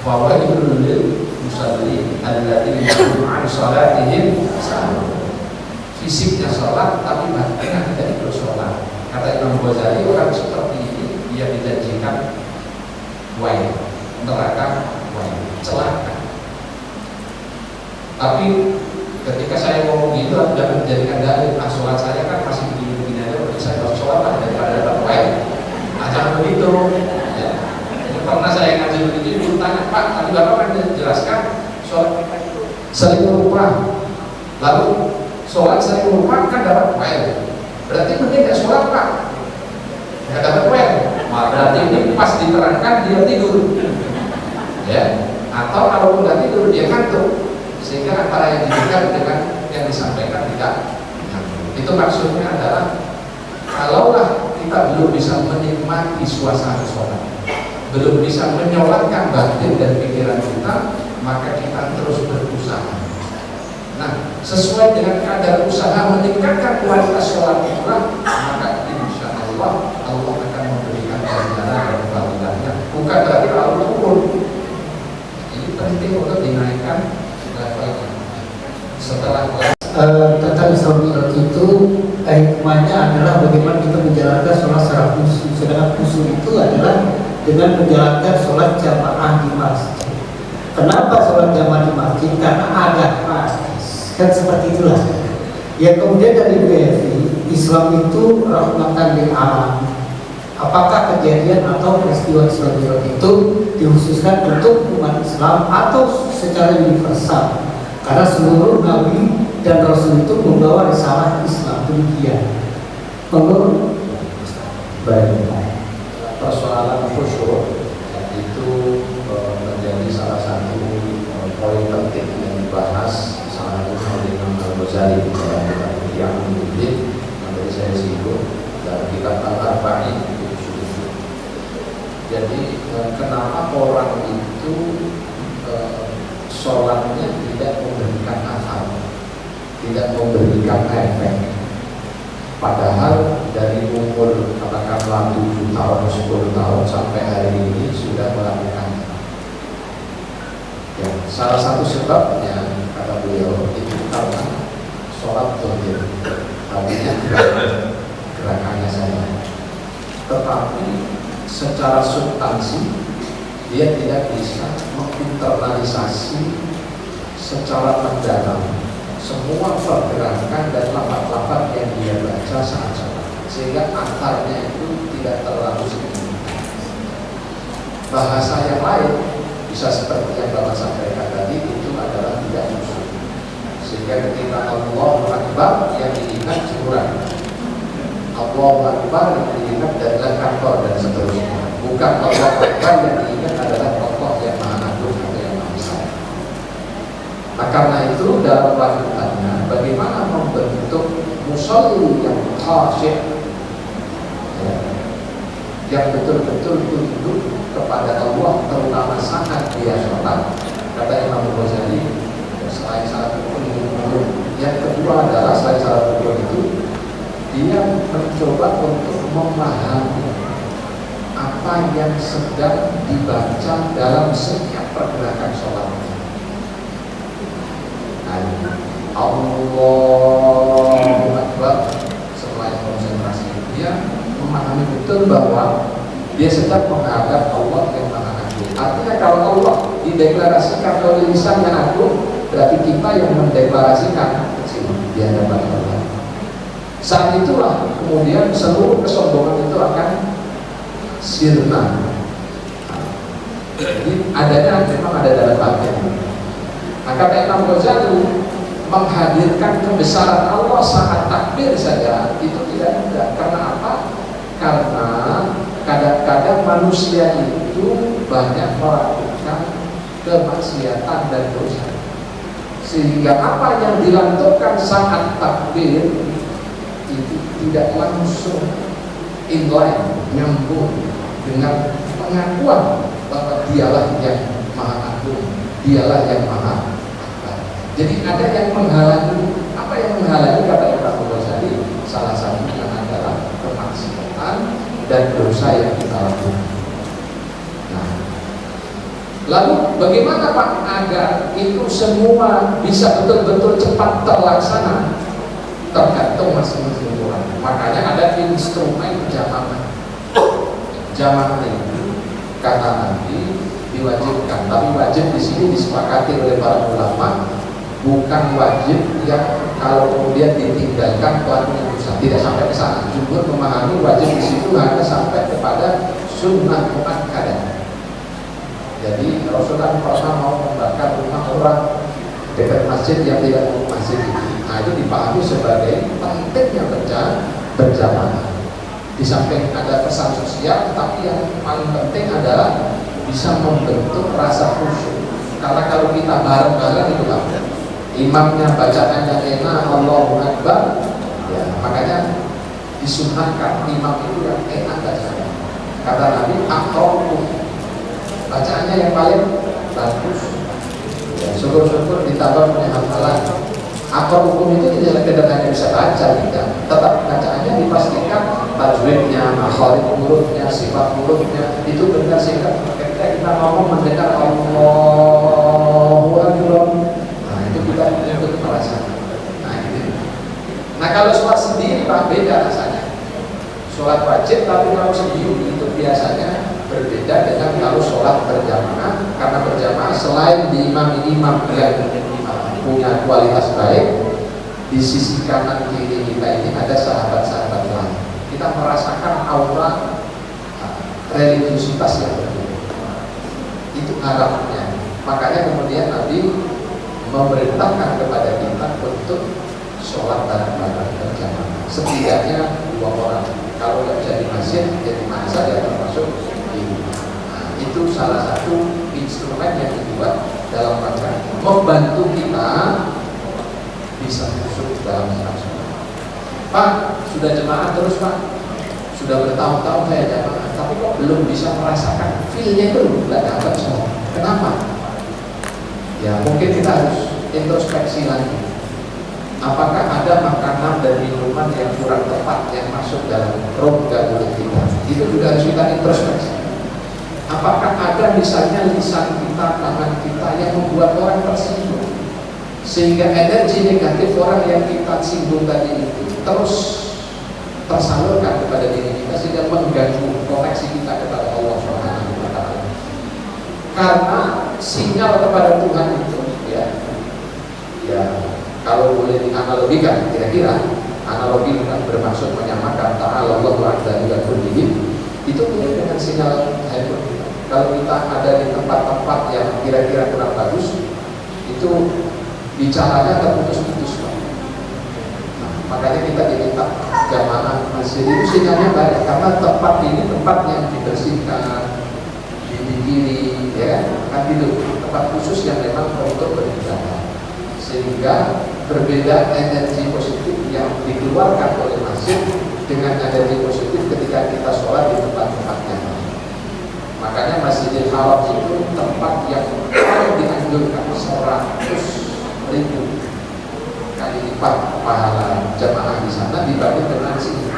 fawailul lil musallin alladzina hum 'an shalatihim sahun. Fisiknya sholat tapi batinnya tidak ikut sholat. Kata Imam Ghazali, orang seperti ini dia dijanjikan wail, neraka wail, celaka. Tapi ketika saya ngomong gitu, jangan menjadikan dalil. Sholat saya kan masih begini-begini aja, berarti saya harus sholat lah daripada dapat wail. Nah, jangan begitu. Ya. Pernah saya ngaji begitu, ibu tanya, Pak, tadi Bapak kan jelaskan sholat kita itu sering lupa. Lalu sholat sering lupa kan dapat wail. Berarti mending nggak sholat, Pak, nggak dapat wail. Berarti ini pas diterangkan dia tidur. Ya. Atau kalau nggak tidur dia ngantuk. Sehingga antara yang didengar dengan yang disampaikan tidak nyambung. Itu maksudnya adalah kalaulah kita belum bisa menikmati suasana sholat, belum bisa menyolatkan batin dan pikiran kita, maka kita terus berusaha. Nah, sesuai dengan kadar usaha meningkatkan kualitas sholat itulah, maka insya Allah Allah akan memberikan ganjaran dan fadilahnya. Bukan berarti Allah turun. Ini penting untuk dinaikkan levelnya. Setelah tentang Isra Mi'raj itu hikmahnya adalah bagaimana kita menjalankan sholat secara khusyuk. Sedangkan khusyuk itu adalah dengan menjalankan sholat jamaah di masjid. Kenapa sholat jamaah di masjid? Karena ada hadis, kan seperti itulah. Ya, kemudian dari BFI, Islam itu rahmatan lil alam. Apakah kejadian atau peristiwa Isra Mi'raj itu dikhususkan untuk umat Islam atau secara universal? Karena seluruh Nabi dan Rasul itu membawa risalah Islam, demikian. Menurut baik, persoalan khusyuk itu menjadi salah satu poin penting yang dibahas salah satu oleh Imam Al-Ghazali dalam kitab yang menulis yang tadi saya singgung dalam kitab Al-Arba'in. Jadi kenapa orang itu sholatnya tidak memberikan akal, tidak memberikan efek, padahal dari umur katakanlah 7 tahun, 10 tahun sampai hari ini sudah melakukannya. Ya, salah satu sebabnya kata beliau itu karena sholat dohir, tadinya gerakannya saja, tetapi secara substansi dia tidak bisa menginternalisasi secara mendalam semua pergerakan dan lafaz-lafaz yang dia baca saat sholat, sehingga akarnya itu tidak terlalu signifikan. Bahasa yang lain bisa seperti yang Bapak sampaikan tadi, itu adalah tidak khusyuk, sehingga ketika Allahu Akbar yang diingat curang, Allahu Akbar yang diingat adalah kantor dan seterusnya. Bukan Allahu Akbar yang diingat adalah Allah yang Maha Agung atau yang Maha Besar. Nah karena itu dalam lanjutannya bagaimana membentuk musolli yang khasyik, ya, yang betul-betul tunduk kepada Allah, terutama saat dia sholat. Kata Imam Ghazali, selain salat rukun, yang kedua adalah selain salat rukun itu dia mencoba untuk memahami apa yang sedang dibaca dalam setiap pergerakan sholatnya. Allahu Akbar, setelah konsentrasi dia memahami betul bahwa dia sedang menghadap Allah yang Maha Agung. Artinya kalau Allah dideklarasikan oleh lisan yang agung, berarti kita yang mendeklarasikan di hadapan Allah. Saat itulah kemudian seluruh kesombongan itu akan sirna. Jadi adanya memang ada dalam batin. Maka Imam Ghazali menghadirkan kebesaran Allah saat takbir saja itu tidak mudah. Karena apa? Karena kadang-kadang manusia itu banyak melakukan kemaksiatan dan dosa, sehingga apa yang dilakukan saat takbir itu tidak langsung inline, nyambung dengan pengakuan bahwa dialah yang Maha Agung, dialah yang Maha Akbar. Jadi ada yang menghalangi. Apa yang menghalangi? Kata Imam Ghazali, salah satunya adalah kemaksiatan dan dosa yang kita lakukan. Nah, lalu bagaimana Pak agar itu semua bisa betul-betul cepat terlaksana? Tergantung masing-masing orang. Makanya ada instrumen jamaah. Jamaah ini kata Nabi diwajibkan, tapi wajib di sini disepakati oleh para ulama, bukan wajib yang kalau kemudian ditinggalkan pelakunya dosa. Tidak sampai ke sana. Jumhur memahami wajib di situ hanya sampai kepada sunnah muakkadah. Jadi Rasulullah pernah mau membakar rumah orang dekat masjid yang tidak mau masjid itu. Nah itu dipahami sebagai pentingnya berjamaah. Di samping ada pesan sosial, tapi yang paling penting adalah bisa membentuk rasa khusyuk. Karena kalau kita bareng-bareng itu lah, imamnya bacaannya enak, Allahu Akbar, ya makanya disunahkan imam itu yang enak bacanya. Kata Nabi, akrabu, bacaannya yang paling bagus. Ya, syukur-syukur ditambah punya hafalan. Akar hukum itu tidak sekedar hanya bisa baca, tidak. Tetap bacaannya dipastikan tajwidnya, makhraj hurufnya, sifat hurufnya itu benar, sehingga ketika kita ngomong mendengar Allahu Akbar, nah itu kita betul merasakan. Nah gitu. Nah kalau sholat sendiri Pak, beda rasanya. Sholat wajib, tapi kalau sendiri itu biasanya berbeda dengan kalau sholat berjamaah. Karena berjamaah selain diimami imam yang punya kualitas baik, di sisi kanan kiri kita ini ada sahabat-sahabat lain. Kita merasakan aura religiusitas yang berbeda. Itu harapnya. Makanya kemudian Nabi memerintahkan kepada kita untuk sholat bareng-bareng berjamaah. Setidaknya 2 orang. Kalau nggak bisa di masjid, jadi mana saja termasuk di rumah. Nah, itu salah satu instrumen yang dibuat dalam rangka membantu kita bisa masuk dalam sholat. Pak, sudah jemaah terus Pak, sudah bertahun-tahun saya jemaah, tapi kok belum bisa merasakan feel-nya itu nggak dapat sholat. Kenapa? Ya mungkin kita harus introspeksi lagi. Apakah ada makanan dan minuman yang kurang tepat yang masuk dalam rongga mulut kita? Itu juga harus kita introspeksi. Apakah ada misalnya lisan kita, tangan kita yang membuat orang tersinggung, sehingga energi negatif orang yang kita singgung tadi itu terus tersalurkan kepada diri kita, sehingga mengganggu koneksi kita kepada Allah Subhanahu wa Ta'ala. Karena sinyal kepada Tuhan itu ya kalau boleh dianalogikan, kira-kira analogi bukan bermaksud menyamakan ta'ala Allahu akbar juga berdiri, itu mirip dengan sinyal handphone. Kalau kita ada di tempat-tempat yang kira-kira kurang bagus, itu bicaranya terputus-putus. Nah, makanya kita diminta jamaah masjid itu sinyalnya baik karena tempat ini tempat yang dibersihkan, dibikin, ya kan gitu, tempat khusus yang memang untuk beribadah, sehingga berbeda energi positif yang dikeluarkan oleh masjid dengan energi positif ketika kita sholat di tempat-tempat yang lain. Makanya Masjidil Haram itu tempat yang paling dianjurkan 100.000 kali lipat pahala jamaah di sana dibanding dengan sini.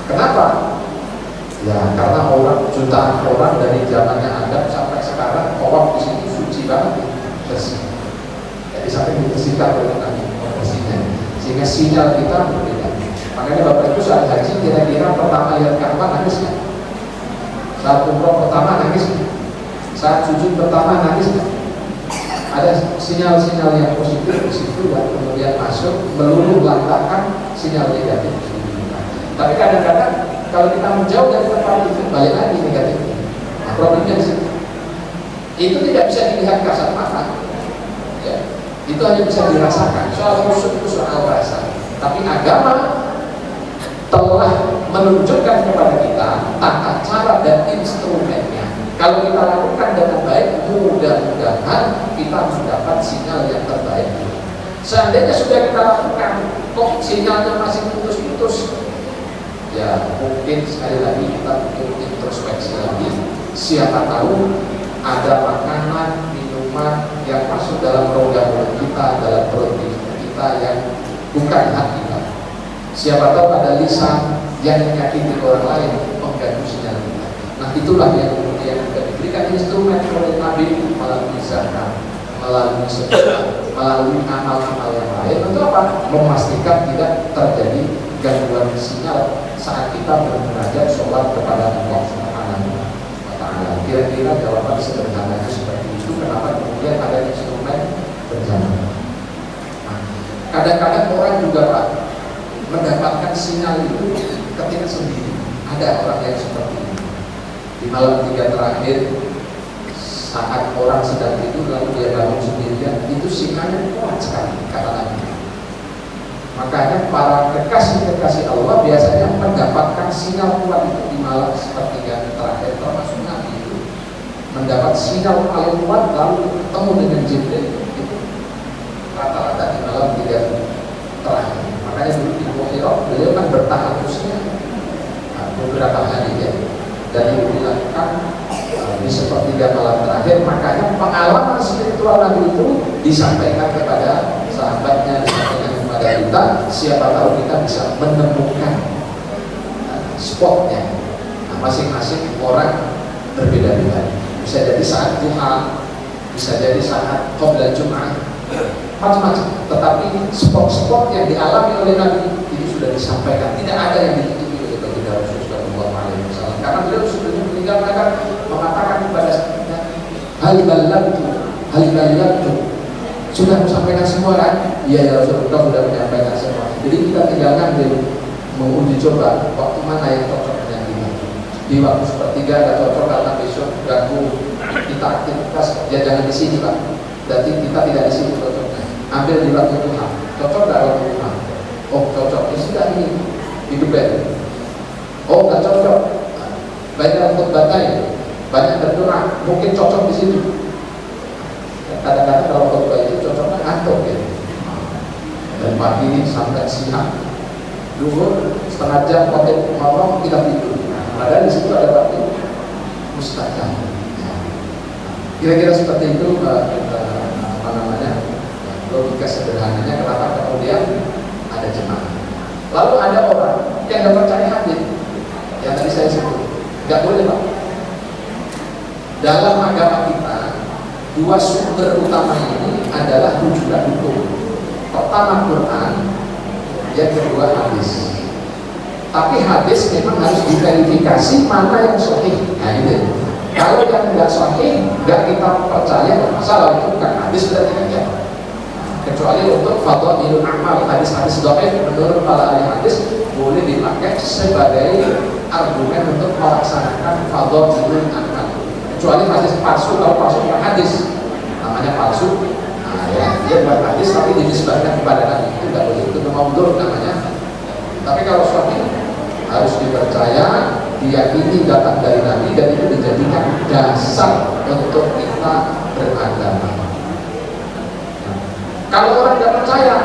Kenapa? Ya karena jutaan orang dari zamannya Adam sampai sekarang tawaf di sini suci banget, bersih. Jadi sampai dibersihkan oleh Nabi bersihnya, sehingga sinyal kita berbeda. Makanya Bapak Ibu saat haji kira-kira pertama lihat Ka'bah nangis nggak? Saat umroh pertama nangis nggak? Saat sujud pertama nangis nggak? Ada sinyal-sinyal yang positif di situ dan kemudian masuk meluluh lantakan sinyal negatif. Tapi kadang-kadang kalau kita menjauh dari tempat itu balik lagi negatifnya. Nah, problemnya di situ. Itu tidak bisa dilihat kasat mata. Ya, itu hanya bisa dirasakan. Soal khusyuk itu soal rasa. Tapi agama telah menunjukkan kepada kita tata cara dan instrumennya. Kalau kita lakukan dengan baik, mudah-mudahan kita mendapat sinyal yang terbaik. Seandainya sudah kita lakukan, kok sinyalnya masih putus-putus, ya mungkin sekali lagi kita butuh introspeksi lagi. Siapa tahu ada makanan, minuman yang masuk dalam rongga mulut kita, dalam perut kita yang bukan hak kita. Siapa tahu ada lisan yang menyakiti orang lain, mengganggu sinyal kita. Nah itulah yang kemudian juga diberikan instrumen oleh Nabi melalui zakat, melalui sedekah, melalui amal-amal yang lain. Untuk apa? Memastikan tidak terjadi gangguan sinyal saat kita bermunajat sholat kepada Allah Subhanahu wa Ta'ala. Kira-kira jawaban sederhananya seperti itu. Kenapa kemudian ada instrumen berjamaah? Nah, kadang-kadang orang juga Pak mendapatkan sinyal itu ketika sendiri. Ada orang yang seperti ini. Di malam 3 terakhir, saat orang sedang tidur lalu dia bangun sendirian, itu sinyalnya kuat sekali kata Nabi. Makanya para kekasih-kekasih Allah biasanya mendapatkan sinyal kuat itu di malam sepertiga terakhir, termasuk Nabi itu mendapat sinyal paling kuat lalu ketemu dengan Jibril itu rata-rata di malam 3 terakhir. Makanya dulu di Bukhara beliau kan bertahan terusnya beberapa hari ya, dan itu dilakukan di sepertiga malam terakhir. Makanya pengalaman spiritual Nabi itu disampaikan kepada sahabatnya, disampaikan kepada kita. Siapa tahu kita bisa menemukan spotnya. Nah, masing-masing orang berbeda-beda. Bisa jadi saat duha, bisa jadi saat qabla Jum'ah, macam-macam. Tetapi spot-spot yang dialami oleh Nabi ini sudah disampaikan. Tidak ada yang ditutupi oleh baginda Rasulullah SAW. Karena beliau sudah meninggalkan mengatakan kepada sahabatnya, hal balagtu, sudah menyampaikan semua kan? Iya ya Rasulullah sudah menyampaikan semua. Jadi kita tinggalkan dulu menguji coba waktu mana yang cocok dengan kita. Di waktu sepertiga ada cocok karena besok ganggu kita aktivitas, ya jangan di sini Pak. Berarti kita tidak di sini cocoknya. Ambil di waktu Tuhan. Cocok nggak waktu Tuhan? Oh cocok. Ya sudah ini hidup bed. Oh nggak cocok. Banyak khutbah banyak berdoa, mungkin cocok di sini. Kadang-kadang kalau khutbah itu cocoknya ngantuk ya. Dan pagi sampai siang, dulu setengah jam khotib ngomong kita tidur. Padahal di situ ada waktu mustajab. Kira-kira seperti itu apa namanya logika sederhananya kenapa kemudian ada jemaah. Lalu ada orang yang nggak percaya hadis yang tadi saya sebut, nggak boleh Pak. Dalam agama kita dua sumber utama ini adalah rujukan hukum. Pertama Quran, yang kedua hadis. Tapi hadis memang harus diverifikasi mana yang sahih. Nah itu. Kalau yang tidak sahih, nggak kita percaya, masalah itu bukan hadis berarti kan. Kecuali untuk fadhailul amal, hadis-hadis dhaif menurut para ahli hadis boleh dipakai sebagai argumen untuk melaksanakan fadhailul amal. Kecuali hadis palsu, kalau palsu bukan hadis, namanya palsu. Nah ya, dia bukan hadis tapi dinisbatkan kepada Nabi, itu nggak boleh, itu maudhu namanya. Tapi kalau suami harus dipercaya, diyakini datang dari Nabi, dan itu dijadikan dasar untuk kita beragama. Kalau orang tidak percaya,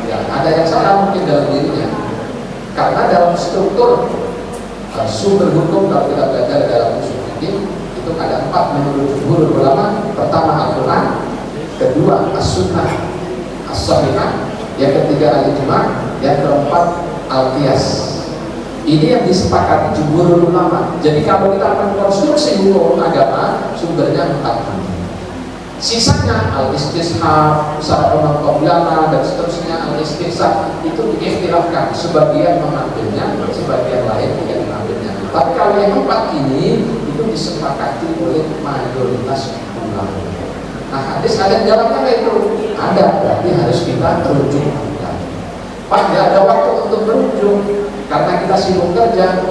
ya ada yang salah mungkin dalam dirinya. Karena dalam struktur sumber hukum, kalau kita belajar dalam usul fikih, itu ada 4 menurut jumhur ulama. Pertama Al-Quran, kedua As-Sunnah As-Sahihah, yang ketiga Al-Ijma', yang keempat Al-Qiyas. Ini yang disepakati jumhur ulama. Jadi kalau kita mengkonstruksi hukum agama, sumbernya 4. Sisanya al-istishab, syara'un qablana, dan seterusnya, al-istihsan, itu diikhtilafkan. Sebagian mengambilnya, sebagian lain tidak mengambilnya. Tapi kalau yang 4 ini itu disepakati oleh mayoritas ulama. Nah, hadis ada jalannya itu ada, berarti harus kita rujuk. Pak, tidak ada waktu untuk merujuk karena kita sibuk kerja.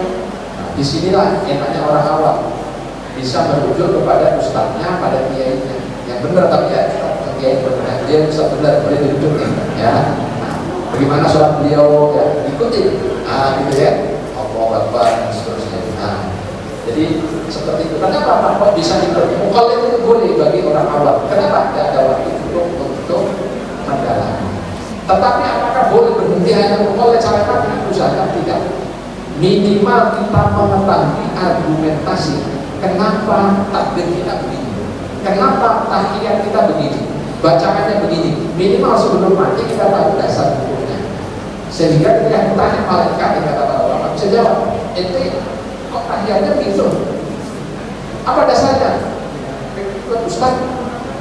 Nah, disinilah enaknya orang awam bisa merujuk kepada ustadznya, pada kiainya. Yang benar, tapi ya kiai benar, dia bisa benar, boleh dirujuk ya. Nah, bagaimana sholat beliau, ya ikuti, gitu ya. Allahu Akbar dan seterusnya. Nah, jadi seperti itu. Kenapa kok bisa dirujuk? Mukallaf itu boleh bagi orang awam. Kenapa? Tidak ada waktu untuk mendalami. Tetapi apakah boleh berhenti hanya mukallaf cara kaki? Usahakan tidak. Minimal kita mengetahui argumentasi kenapa takbir kita begini. Kenapa tahiyat kita begini, bacaannya begini. Minimal sebelum mati kita tahu dasar hukumnya, sehingga ketika ditanya malaikat, kata para ulama bisa jawab, ente kok tahiyatnya begitu, apa dasarnya? Ustaz,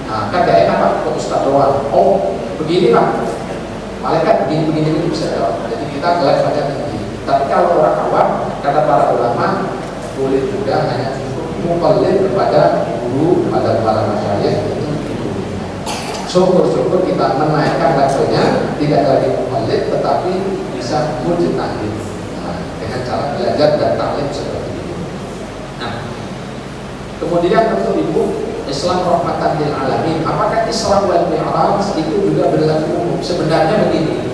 nah, kan gak enak Pak, Ustaz doang. Oh beginilah, malaikat begini bisa jawab. Jadi kita levelnya tinggi. Tapi kalau orang awam, kata para ulama, boleh juga hanya mukallaf kepada guru, pada para masyayikh itu. Syukur-syukur kita menaikkan levelnya, tidak lagi mukallaf tetapi bisa mujtahid. Nah, dengan cara belajar dan taklim seperti itu. Nah, kemudian untuk ibu, Islam rahmatan lil alamin. Apakah Isra wal Mi'raj itu juga berlaku umum? Sebenarnya begini,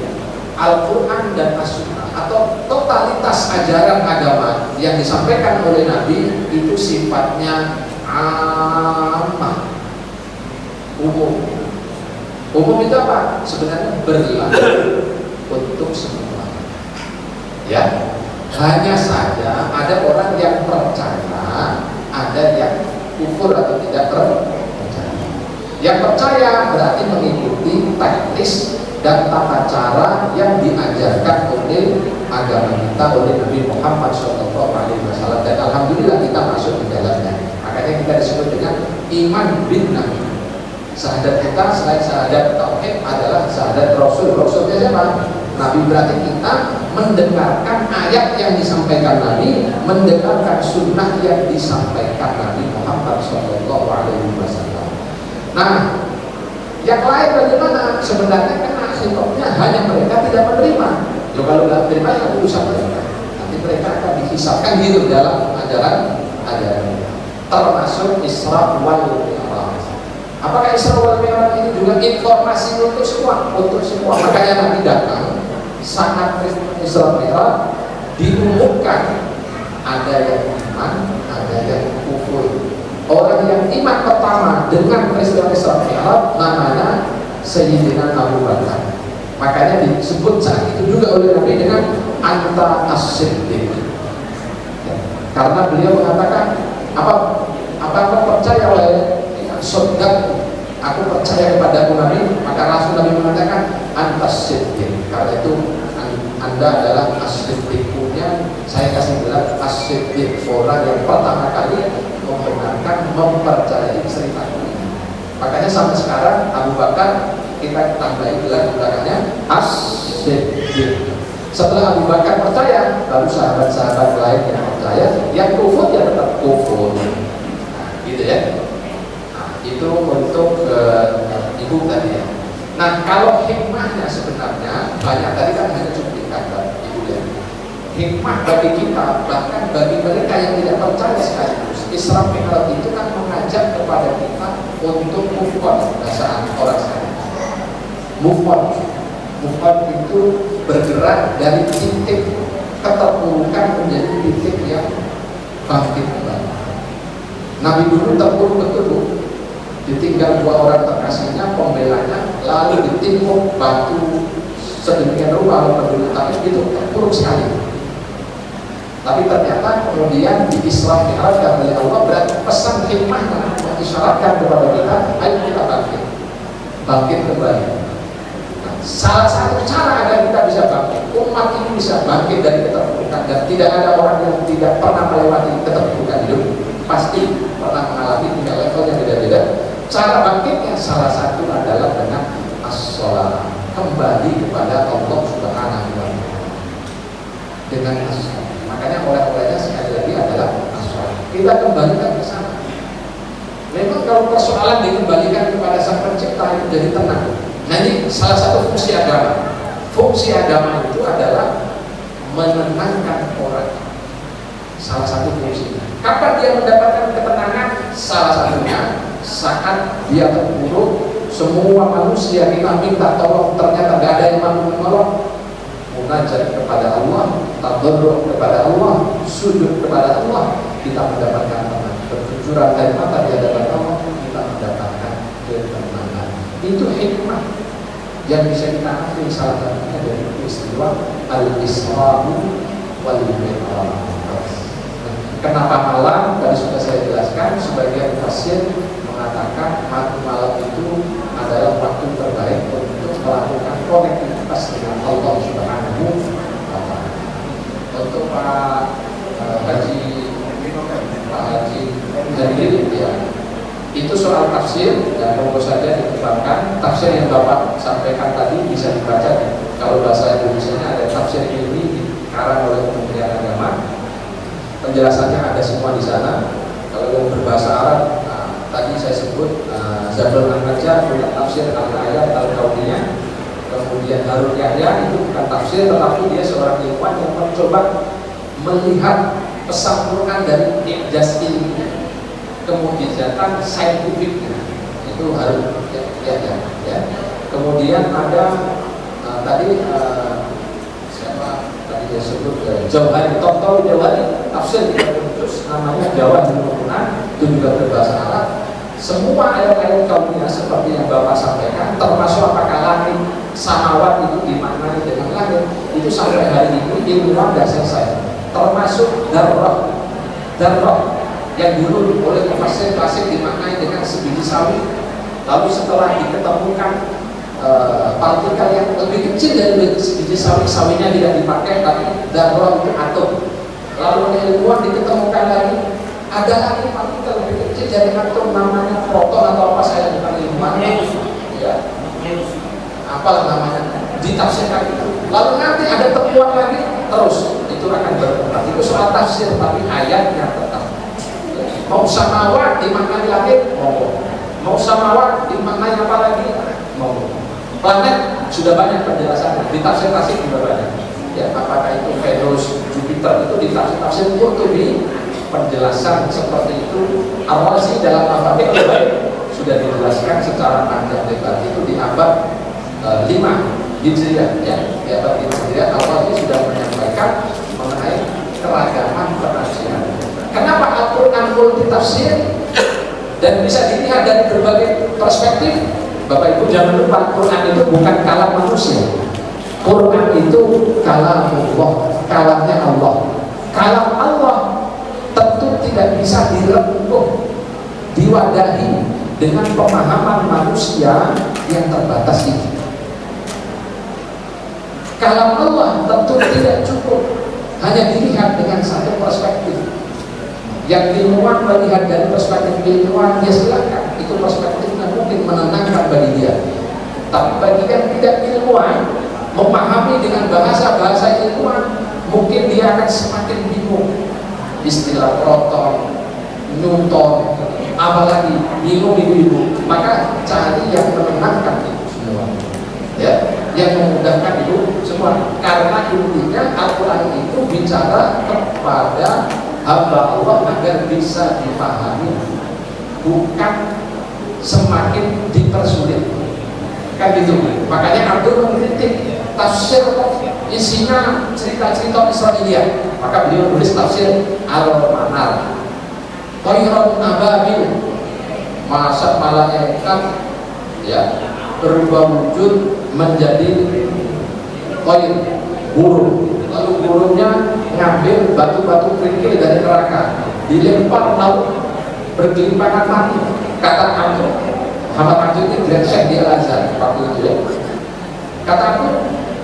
Al-Quran dan As-Sunnah atau totalitas ajaran agama yang disampaikan oleh Nabi itu sifatnya ammah, umum. Umum itu apa? Sebenarnya berlaku untuk semua. Ya, hanya saja ada orang yang percaya, ada yang kufur atau tidak percaya. Yang percaya berarti mengikuti teknis dan tata cara yang diajarkan oleh agama kita, oleh Nabi Muhammad SAW, dan alhamdulillah kita masuk di dalamnya. Makanya kita disebut dengan iman bin Nabi. Syahadat kita selain syahadat tauhid adalah syahadat Rasul. Rasulnya siapa? Nabi. Berarti kita mendengarkan ayat yang disampaikan Nabi, mendengarkan sunnah yang disampaikan Nabi Muhammad SAW. Nah, yang lain bagaimana? Sebenarnya kan akhirnya hanya mereka tidak menerima. Kalau tidak menerima ya urusan mereka. Nanti mereka akan dihisabkan gitu dalam ajaran mereka. Termasuk Isra wal Mi'raj. Apakah Isra wal Mi'raj ini juga informasi untuk semua? Untuk semua. Makanya Nabi datang sangat Isra Mi'raj diumumkan, ada yang iman, ada yang kufur. Orang yang iman pertama dengan peristiwa Isra Mi'raj namanya Sayyidina Abu Bakar. Makanya disebut saat itu juga oleh Nabi dengan anta as-siddiq. Ya. Karena beliau mengatakan apa kau percaya oleh saudara? Aku percaya kepada Nabi. Maka Rasul Nabi mengatakan anta as-siddiq. Karena itu Anda adalah as-siddiqnya. Saya kasih gelar as-siddiq, orang yang pertama kali membenarkan, mempercayai cerita ini. Makanya sampai sekarang Abu Bakar kita tambahi gelar belakangnya as-siddiq. Setelah Abu Bakar percaya, baru sahabat-sahabat lain yang percaya. Yang kufur ya tetap kufur. Nah, gitu ya. Nah, itu untuk ibu tadi ya. Nah, kalau hikmahnya sebenarnya banyak, tadi kan hanya cuplikan ibu ya. Hikmah bagi kita, bahkan bagi mereka yang tidak percaya sekaligus, Isra Mi'raj itu kan mengajak kepada kita untuk move on, bahasa orang sekarang. Move on. Move on itu bergerak dari titik keterpurukan menjadi titik yang bangkit kembali. Nabi dulu terpuruk betul, Bu. Ditinggal 2 orang terkasihnya, pembelanya, lalu ditimpuk batu sedemikian rupa oleh penduduk Taif, itu terpuruk sekali. Tapi ternyata kemudian diisyaratkan oleh Allah, berarti pesan hikmahnya mengisyaratkan kepada kita, ayo kita bangkit kembali. Nah, salah satu cara agar kita bisa bangkit, umat ini bisa bangkit dari keterpurukan, dan tidak ada orang yang tidak pernah melewati keterpurukan hidup, pasti pernah mengalami, tinggal levelnya beda-beda. Cara bangkitnya salah satu adalah dengan as-shalah, kembali kepada Allah Subhanahu wa Ta'ala dengan as-shalah. Makanya oleh-olehnya sekali lagi adalah as-shalah. Kita kembalikan ke sana. Memang kalau persoalan dikembalikan kepada Sang Pencipta itu jadi tenang. Nah, ini salah satu fungsi agama. Fungsi agama itu adalah menenangkan orang. Salah satu fungsinya. Kapan dia mendapatkan ketenangan? Salah satunya saat dia terpuruk, semua manusia kita minta tolong, ternyata tidak ada yang mampu menolong. Munajat kepada Allah, tadarruk kepada Allah, sujud kepada Allah, kita mendapatkan tenang. Berkecuran dari mata di hadapan Allah, kita mendapatkan ketenangan. Itu hikmah yang bisa kita ambil salah satunya dari peristiwa Al-Isra wal Mi'raj. Kenapa malam? Tadi sudah saya jelaskan. Sebagian tafsir mengatakan malam itu adalah waktu terbaik untuk melakukan konektivitas dengan Allah Subhanahu wa Ta'ala. Untuk Pak Haji Jadil, ya, itu soal tafsir, dan monggo saja dikembangkan. Tafsir yang Bapak sampaikan tadi bisa dibaca. Kalau bahasa Indonesia-nya ada tafsir ini dikarang oleh Kementerian Agama. Penjelasannya ada semua di sana. Kalau yang berbahasa Arab, tadi saya sebut Zadul An-Najjar bukan tafsir al-ayat al-kauniyah. Kemudian Harun Yahya itu bukan tafsir, tetapi dia seorang ilmuwan yang mencoba melihat pesan Quran dari i'jaz ilmiah, kemujizatan saintifiknya. Itu Harun Yahya. Ya. Kemudian ada tadi dia sebut Jauhari, Tonton Jauhari, tafsir 3 juz, namanya Jawa di Quran, itu juga berbahasa Arab. Semua ayat-ayat kaumnya seperti yang Bapak sampaikan, termasuk apakah langit, samawat itu dimaknai dengan langit, itu sampai hari ini ilmuwan tidak selesai. Termasuk darrah yang dulu oleh mufassir klasik dimaknai dengan sebiji sawi, lalu setelah diketemukan partikel yang lebih kecil dari sebiji sawinya tidak dipakai, tapi darah itu atom. Lalu oleh ilmuwan diketemukan lagi ada lagi partikel lebih kecil dari atom, namanya proton atau apa, saya bukan ilmuwan, ya, apalah namanya, ditafsirkan itu. Lalu nanti ada temuan lagi, terus itu akan berkembang. Itu soal tafsir, tapi ayatnya tetap. Mau samawat dimaknai langit, mau samawat dimaknai apa lagi, mau. Planet sudah banyak penjelasannya, di tafsir juga banyak. Ya, apakah itu Venus, Jupiter, itu di tafsir Qurtubi penjelasan seperti itu. Ar-Razi dalam Mafatih Al-Ghaib sudah dijelaskan secara panjang lebar. Itu di abad 5 Hijriah, ya, di abad 5 Hijriah Ar-Razi sudah menyampaikan mengenai keragaman penafsiran. Kenapa Al-Quran multi tafsir dan bisa dilihat dari berbagai perspektif? Bapak Ibu jangan lupa, Quran itu bukan kalam manusia. Quran itu kalam Allah, kalamnya Allah. Kalam Allah tentu tidak bisa direngkuh, diwadahi dengan pemahaman manusia yang terbatas ini. Kalam Allah tentu tidak cukup hanya dilihat dengan satu perspektif. Yang ilmuwan melihat dari perspektif ilmuwan, dia silakan, itu perspektifnya mungkin menenangkan bagi dia. Tapi bagi yang tidak ilmuwan, memahami dengan bahasa-bahasa ilmuwan, mungkin dia akan semakin bingung. Istilah proton, Newton, apalagi bingung ibu-ibu. Maka cari yang menenangkan itu semua, ya, yang memudahkan itu semua. Karena intinya Al-Quran itu bicara kepada hamba Allah agar bisa dipahami, bukan semakin dipersulit, kan gitu. Makanya Abdul mengkritik tafsir isinya cerita-cerita Israiliyat, maka beliau tulis tafsir Al-Manar. Tayran ababil, masa malaikat ya berubah wujud menjadi koin burung, lalu burungnya ngambil batu-batu kerikil dari neraka, dilempar laut bergelimpangan mati. Kata aku, Muhammad Abdul ini Grand Syekh di Al-Azhar waktu itu ya. Kata aku,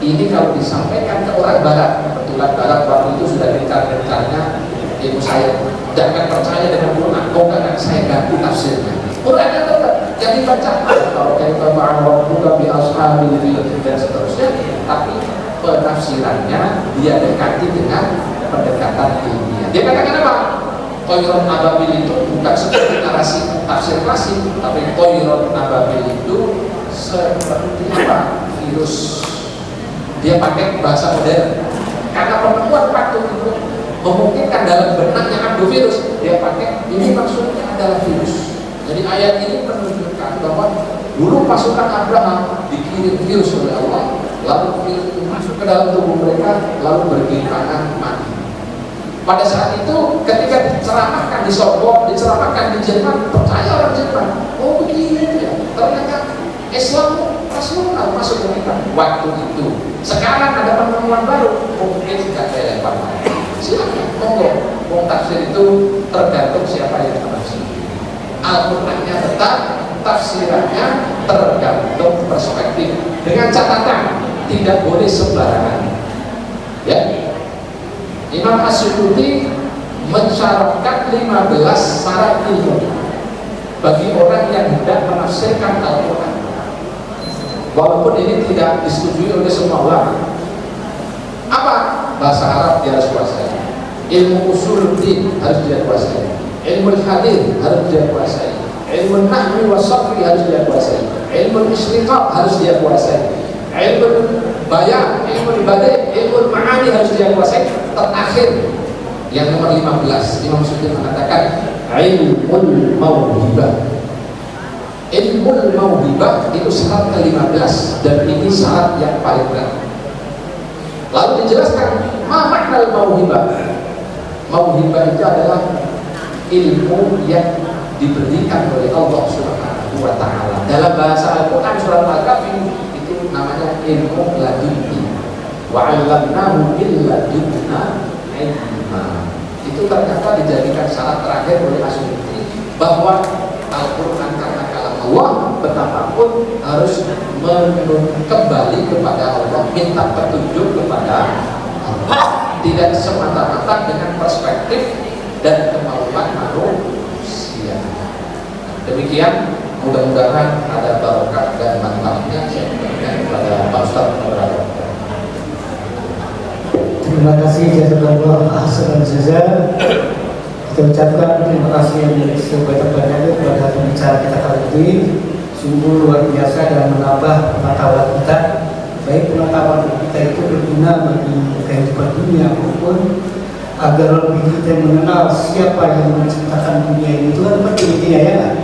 ini kalau disampaikan ke orang barat, kebetulan barat waktu itu sudah gencar-gencarnya ibu saya, jangan percaya dengan Quran, pokoknya saya ganti tafsirnya. Qurannya tetap yang dibaca, kalau kita buka bi ashabil fil dan seterusnya, tapi penafsirannya dia dekati dengan pendekatan ilmiah. Dia katakan apa? Tayran ababil itu bukan seperti narasi tafsir klasik, tapi Tayran ababil itu seperti apa? Virus. Dia pakai bahasa modern karena penemuan waktu itu memungkinkan dalam benaknya virus, dia pakai ini maksudnya adalah virus. Jadi ayat ini menunjukkan bahwa dulu pasukan Abraham dikirim virus oleh Allah, lalu virus itu masuk ke dalam tubuh mereka, lalu bergelimpangan mati. Pada saat itu ketika diceramahkan di Sorbonne, diceramahkan di Jerman, percaya orang Jerman, oh begitu ya, ternyata Islam rasional masuk ke kita waktu itu. Sekarang ada penemuan baru, mungkin tidak relevan. Silakan, monggo. Wong tafsir itu tergantung siapa yang menafsir. Al-Qur'annya tetap, tafsirannya tergantung perspektif. Dengan catatan tidak boleh sembarangan. Ya. Imam As-Suyuti mensyaratkan 15 syarat ilmu bagi orang yang hendak menafsirkan Al-Qur'an. Walaupun ini tidak disetujui oleh semua ulama. Apa? Bahasa Arab dia harus kuasai, ilmu usul din harus dia kuasai, ilmu hadis harus dia kuasai, ilmu nahwi wa sarfi harus dia kuasai, ilmu istiqaq harus dia kuasai, ilmu bayan, ilmu badi, ilmu ma'ani harus dia kuasai. Terakhir yang nomor 15, Imam Suyuti mengatakan ilmu mauhibah. Ilmu mauhibah itu syarat ke-15 dan ini syarat yang paling berat. Lalu dijelaskan makna mauhibah. Mauhibah itu adalah ilmu yang diberikan oleh Allah Subhanahu wa taala. Dalam bahasa Al-Qur'an surat Al-Kahfi itu namanya ilmu laduni. Wa 'allamnahu min ladunna ilma. Itu ternyata dijadikan syarat terakhir oleh As-Suyuti bahwa Al-Qur'an karena kalam Allah, betapapun harus kembali kepada Allah, minta petunjuk kepada Allah, tidak semata-mata dengan perspektif dan kemauan manusia. Demikian, mudah-mudahan ada barokah dan manfaatnya. Saya berikan kepada Pak Ustaz Muhammad. Terima kasih jazakallah ahsan jazaa. Kita ucapkan terima kasih yang sebanyak-banyaknya kepada pembicara kita kali ini. Sungguh luar biasa dan menambah pengetahuan kita. Baik pengetahuan kita itu berguna bagi kehidupan dunia maupun agar lebih kita mengenal siapa yang menciptakan dunia ini. Itu kan penting ya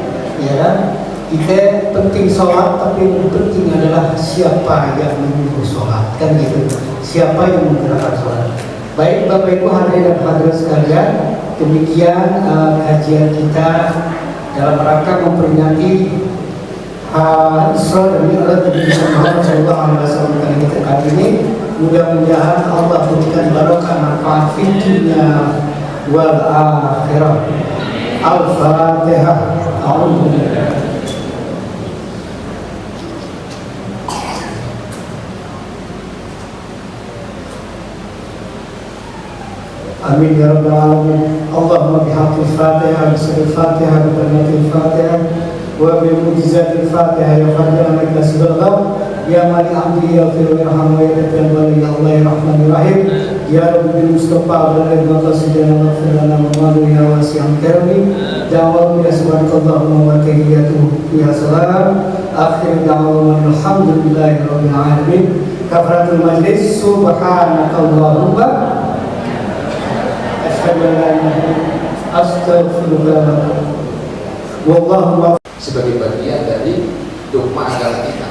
kan? Kita penting sholat, tapi yang penting adalah siapa yang menyuruh sholat, kan gitu. Siapa yang menggerakkan sholat. Baik Bapak Ibu hadirin dan hadirat sekalian, demikian kajian kita dalam rangka memperingati Isra dan Mi'raj Nabi Muhammad SAW kali ini. Mudah-mudahan Allah berikan barokah manfaat fid dunya wal akhirah. Al-Fatihah. A'udzubillah. Amin ya rabbal alamin. Allahumma bihaqqil Fatihah, bismil Fatihah, bi Fatihah, wa bi mu'jizatil Fatihah, ya Fadil alaika subhanallah, ya mali amri ya fir warham wa yataqabbal ya Allah ya rahmanir rahim, ya rabbi bil mustafa wa la qasidana waghfir lana wa malu ya wasi'al karami, da'wa ya subhanallah wa tahiyyatuhu ya salam, akhir da'wa alhamdulillahi rabbil alamin. Kafaratul majlis, subhanakallahumma sebagai bagian dari dogma agama kita,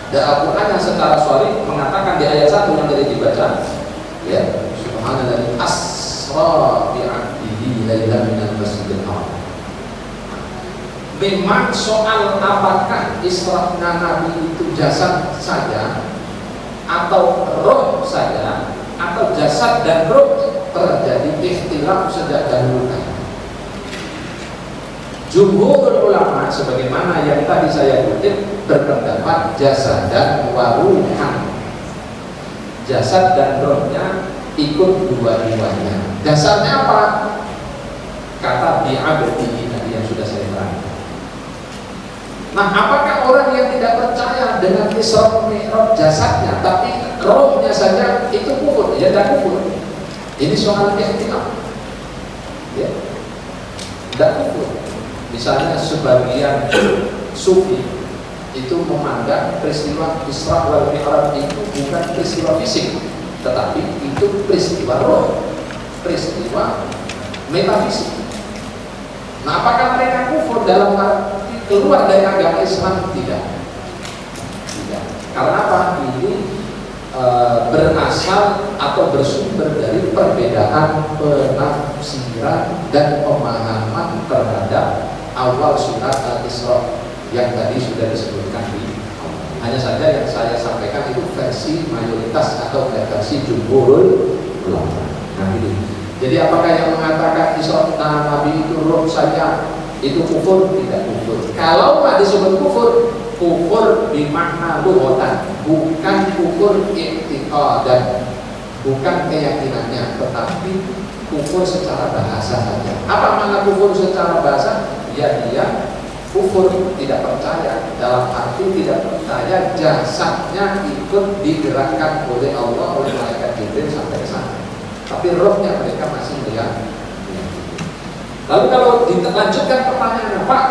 Dan Al-Quran yang secara sharih mengatakan di ayat 1 yang tadi dibaca, ya, subhanallah asra bi 'abdihi lailan minal masjidil haram. Memang soal apakah Isra'nya Nabi itu jasad saja atau roh saja atau jasad dan roh terjadi ikhtilaf sejak dahulu kala. Jumhur ulama sebagaimana yang tadi saya kutip berpendapat jasad dan waruhan, jasad dan rohnya ikut dua-duanya. Dasarnya apa? Kata bi'abdihi tadi yang sudah saya terangkan. Nah, apakah orang yang tidak percaya dengan Isra Mi'raj jasadnya, tapi rohnya saja itu kufur? Ya, tidak kufur. Ini soal ikhtilaf. Ya, tidak kufur. Misalnya sebagian sufi itu memandang peristiwa Isra wal Mi'raj itu bukan peristiwa fisik, tetapi itu peristiwa roh, peristiwa metafisik. Nah, apakah mereka kufur dalam arti keluar dari agama Islam? Tidak. Karena apa? Ini berasal atau bersumber dari perbedaan penafsiran dan pemahaman terhadap awal surat Al-Isra yang tadi sudah disebutkan di awal. Hanya saja yang saya sampaikan itu versi mayoritas atau versi jumhurul ulama. Nah, ini. Jadi apakah yang mengatakan Isra Nabi itu roh saja itu kufur? Tidak kufur. Kalau nggak disebut kufur, kufur bermakna lughatan, bukan kufur i'tiqadan, bukan keyakinannya, tetapi kufur secara bahasa saja. Apa makna kufur secara bahasa? Ya, dia kufur, tidak percaya, dalam arti tidak percaya jasadnya ikut digerakkan oleh Allah, oleh malaikat Jibril sampai ke sana, tapi rohnya mereka masih melihat. Lalu kalau dilanjutkan pertanyaannya, Pak,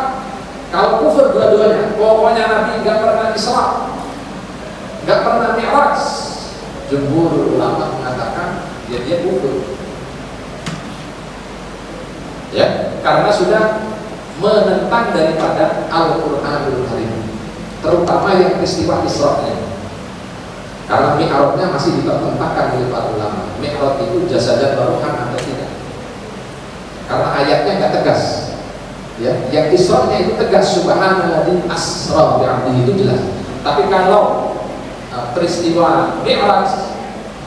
kalau kufur dua-duanya, pokoknya Nabi nggak pernah Isra, nggak pernah Mi'raj, jumhur ulama mengatakan ya dia kufur. Ya, karena sudah menentang daripada Al-Qur'anul Karim, terutama yang peristiwa Isra-nya. Karena Mi'rajnya masih dipertentangkan oleh para ulama. Mi'raj itu jasadan baruhan atau tidak? Karena ayatnya nggak tegas. Ya, yang Isra-nya itu tegas, subhanalladzi asra bi'abdihi, itu jelas. Tapi kalau peristiwa Mi'raj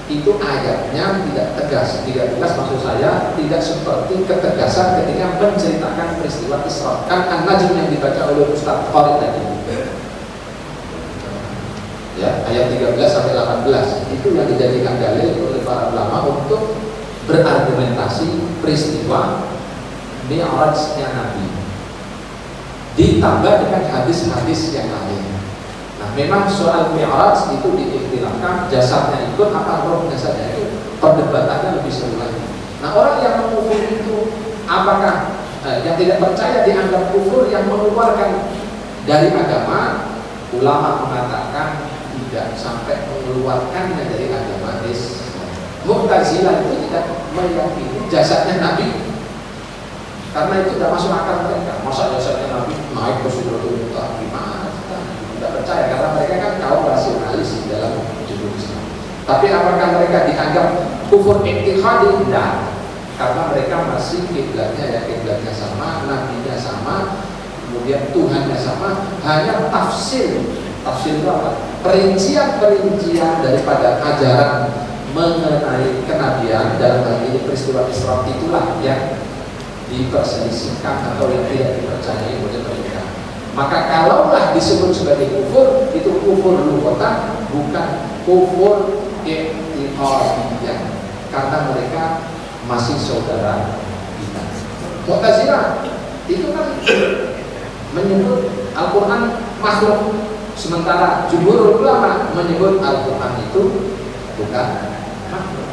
itu ayatnya tidak tegas, tidak jelas, maksud saya tidak seperti ketegasan ketika menceritakan peristiwa Isra. Kan An-Najm yang dibaca oleh Ustaz Khalid tadi, ya, ayat 13 sampai 18 itu yang dijadikan dalil oleh para ulama untuk berargumentasi peristiwa Mi'rajnya Nabi, ditambah dengan hadis-hadis yang lain. Nah, memang soal Mi'raj itu diikhtilafkan, jasadnya ikut apa rohnya saja, itu perdebatannya lebih seru lagi. Nah, orang yang mengkufur itu apakah yang tidak percaya dianggap kufur yang mengeluarkan dari agama? Ulama mengatakan tidak sampai mengeluarkannya dari agama Islam. Mu'tazilah itu tidak meyakini jasadnya Nabi, karena itu tidak masuk akal mereka. Masa jasadnya Nabi naik ke Sidratul Muntaha? Gimana? Tidak percaya, karena mereka kan kaum rasionalis di dalam hidup Islam. Tapi apakah mereka dianggap kufur i'tiqadi? Tidak, karena mereka masih kiblatnya, ya kiblatnya sama, nabinya sama, kemudian Tuhannya sama, hanya tafsir itu apa? Perincian daripada ajaran mengenai kenabian dalam hal ini peristiwa Isra itulah yang diperselisihkan atau yang tidak dipercayai oleh mereka. Maka kalaulah disebut sebagai kufur, itu kufur lughatan, bukan kufur i'tiqadiyah, karena mereka masih saudara kita. Mu'tazilah itu kan menyebut Al-Quran makhluk, sementara jumhur ulama menyebut Al-Quran itu bukan makhluk.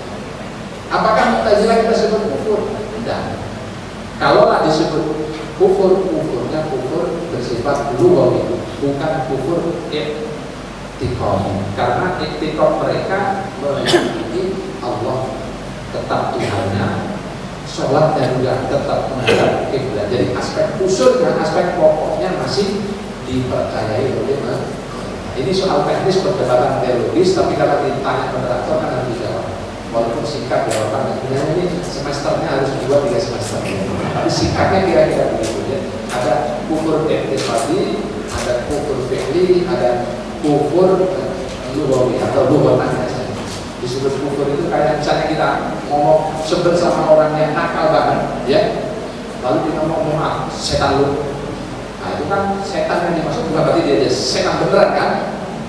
Apakah Mu'tazilah kita sebut kufur? Tidak. Kalaulah disebut kufur, kufurnya kufur bersifat lughawi, bukan kufur i'tiqadi. Karena i'tiqad mereka meyakini Allah tetap Tuhannya, sholatnya juga tetap menghadap kiblat. Jadi aspek usulnya, aspek pokoknya masih dipercayai oleh mereka. ini soal teknis perdebatan teologis, tapi kalau ditanya moderator kan harus dijawab. Walaupun singkat jawaban, sebenarnya ini semesternya harus 2-3 semester. Tapi singkatnya kira-kira begitu ya. Ada kufur intisadi, ada kufur fi'li, ada kufur lugawi atau lugatan. Disebut kufur itu kayak misalnya kita ngomong bersama orang yang nakal banget, ya. Lalu kita ngomong setan lu. Nah itu kan setan yang dimaksud bukan berarti dia setan beneran kan,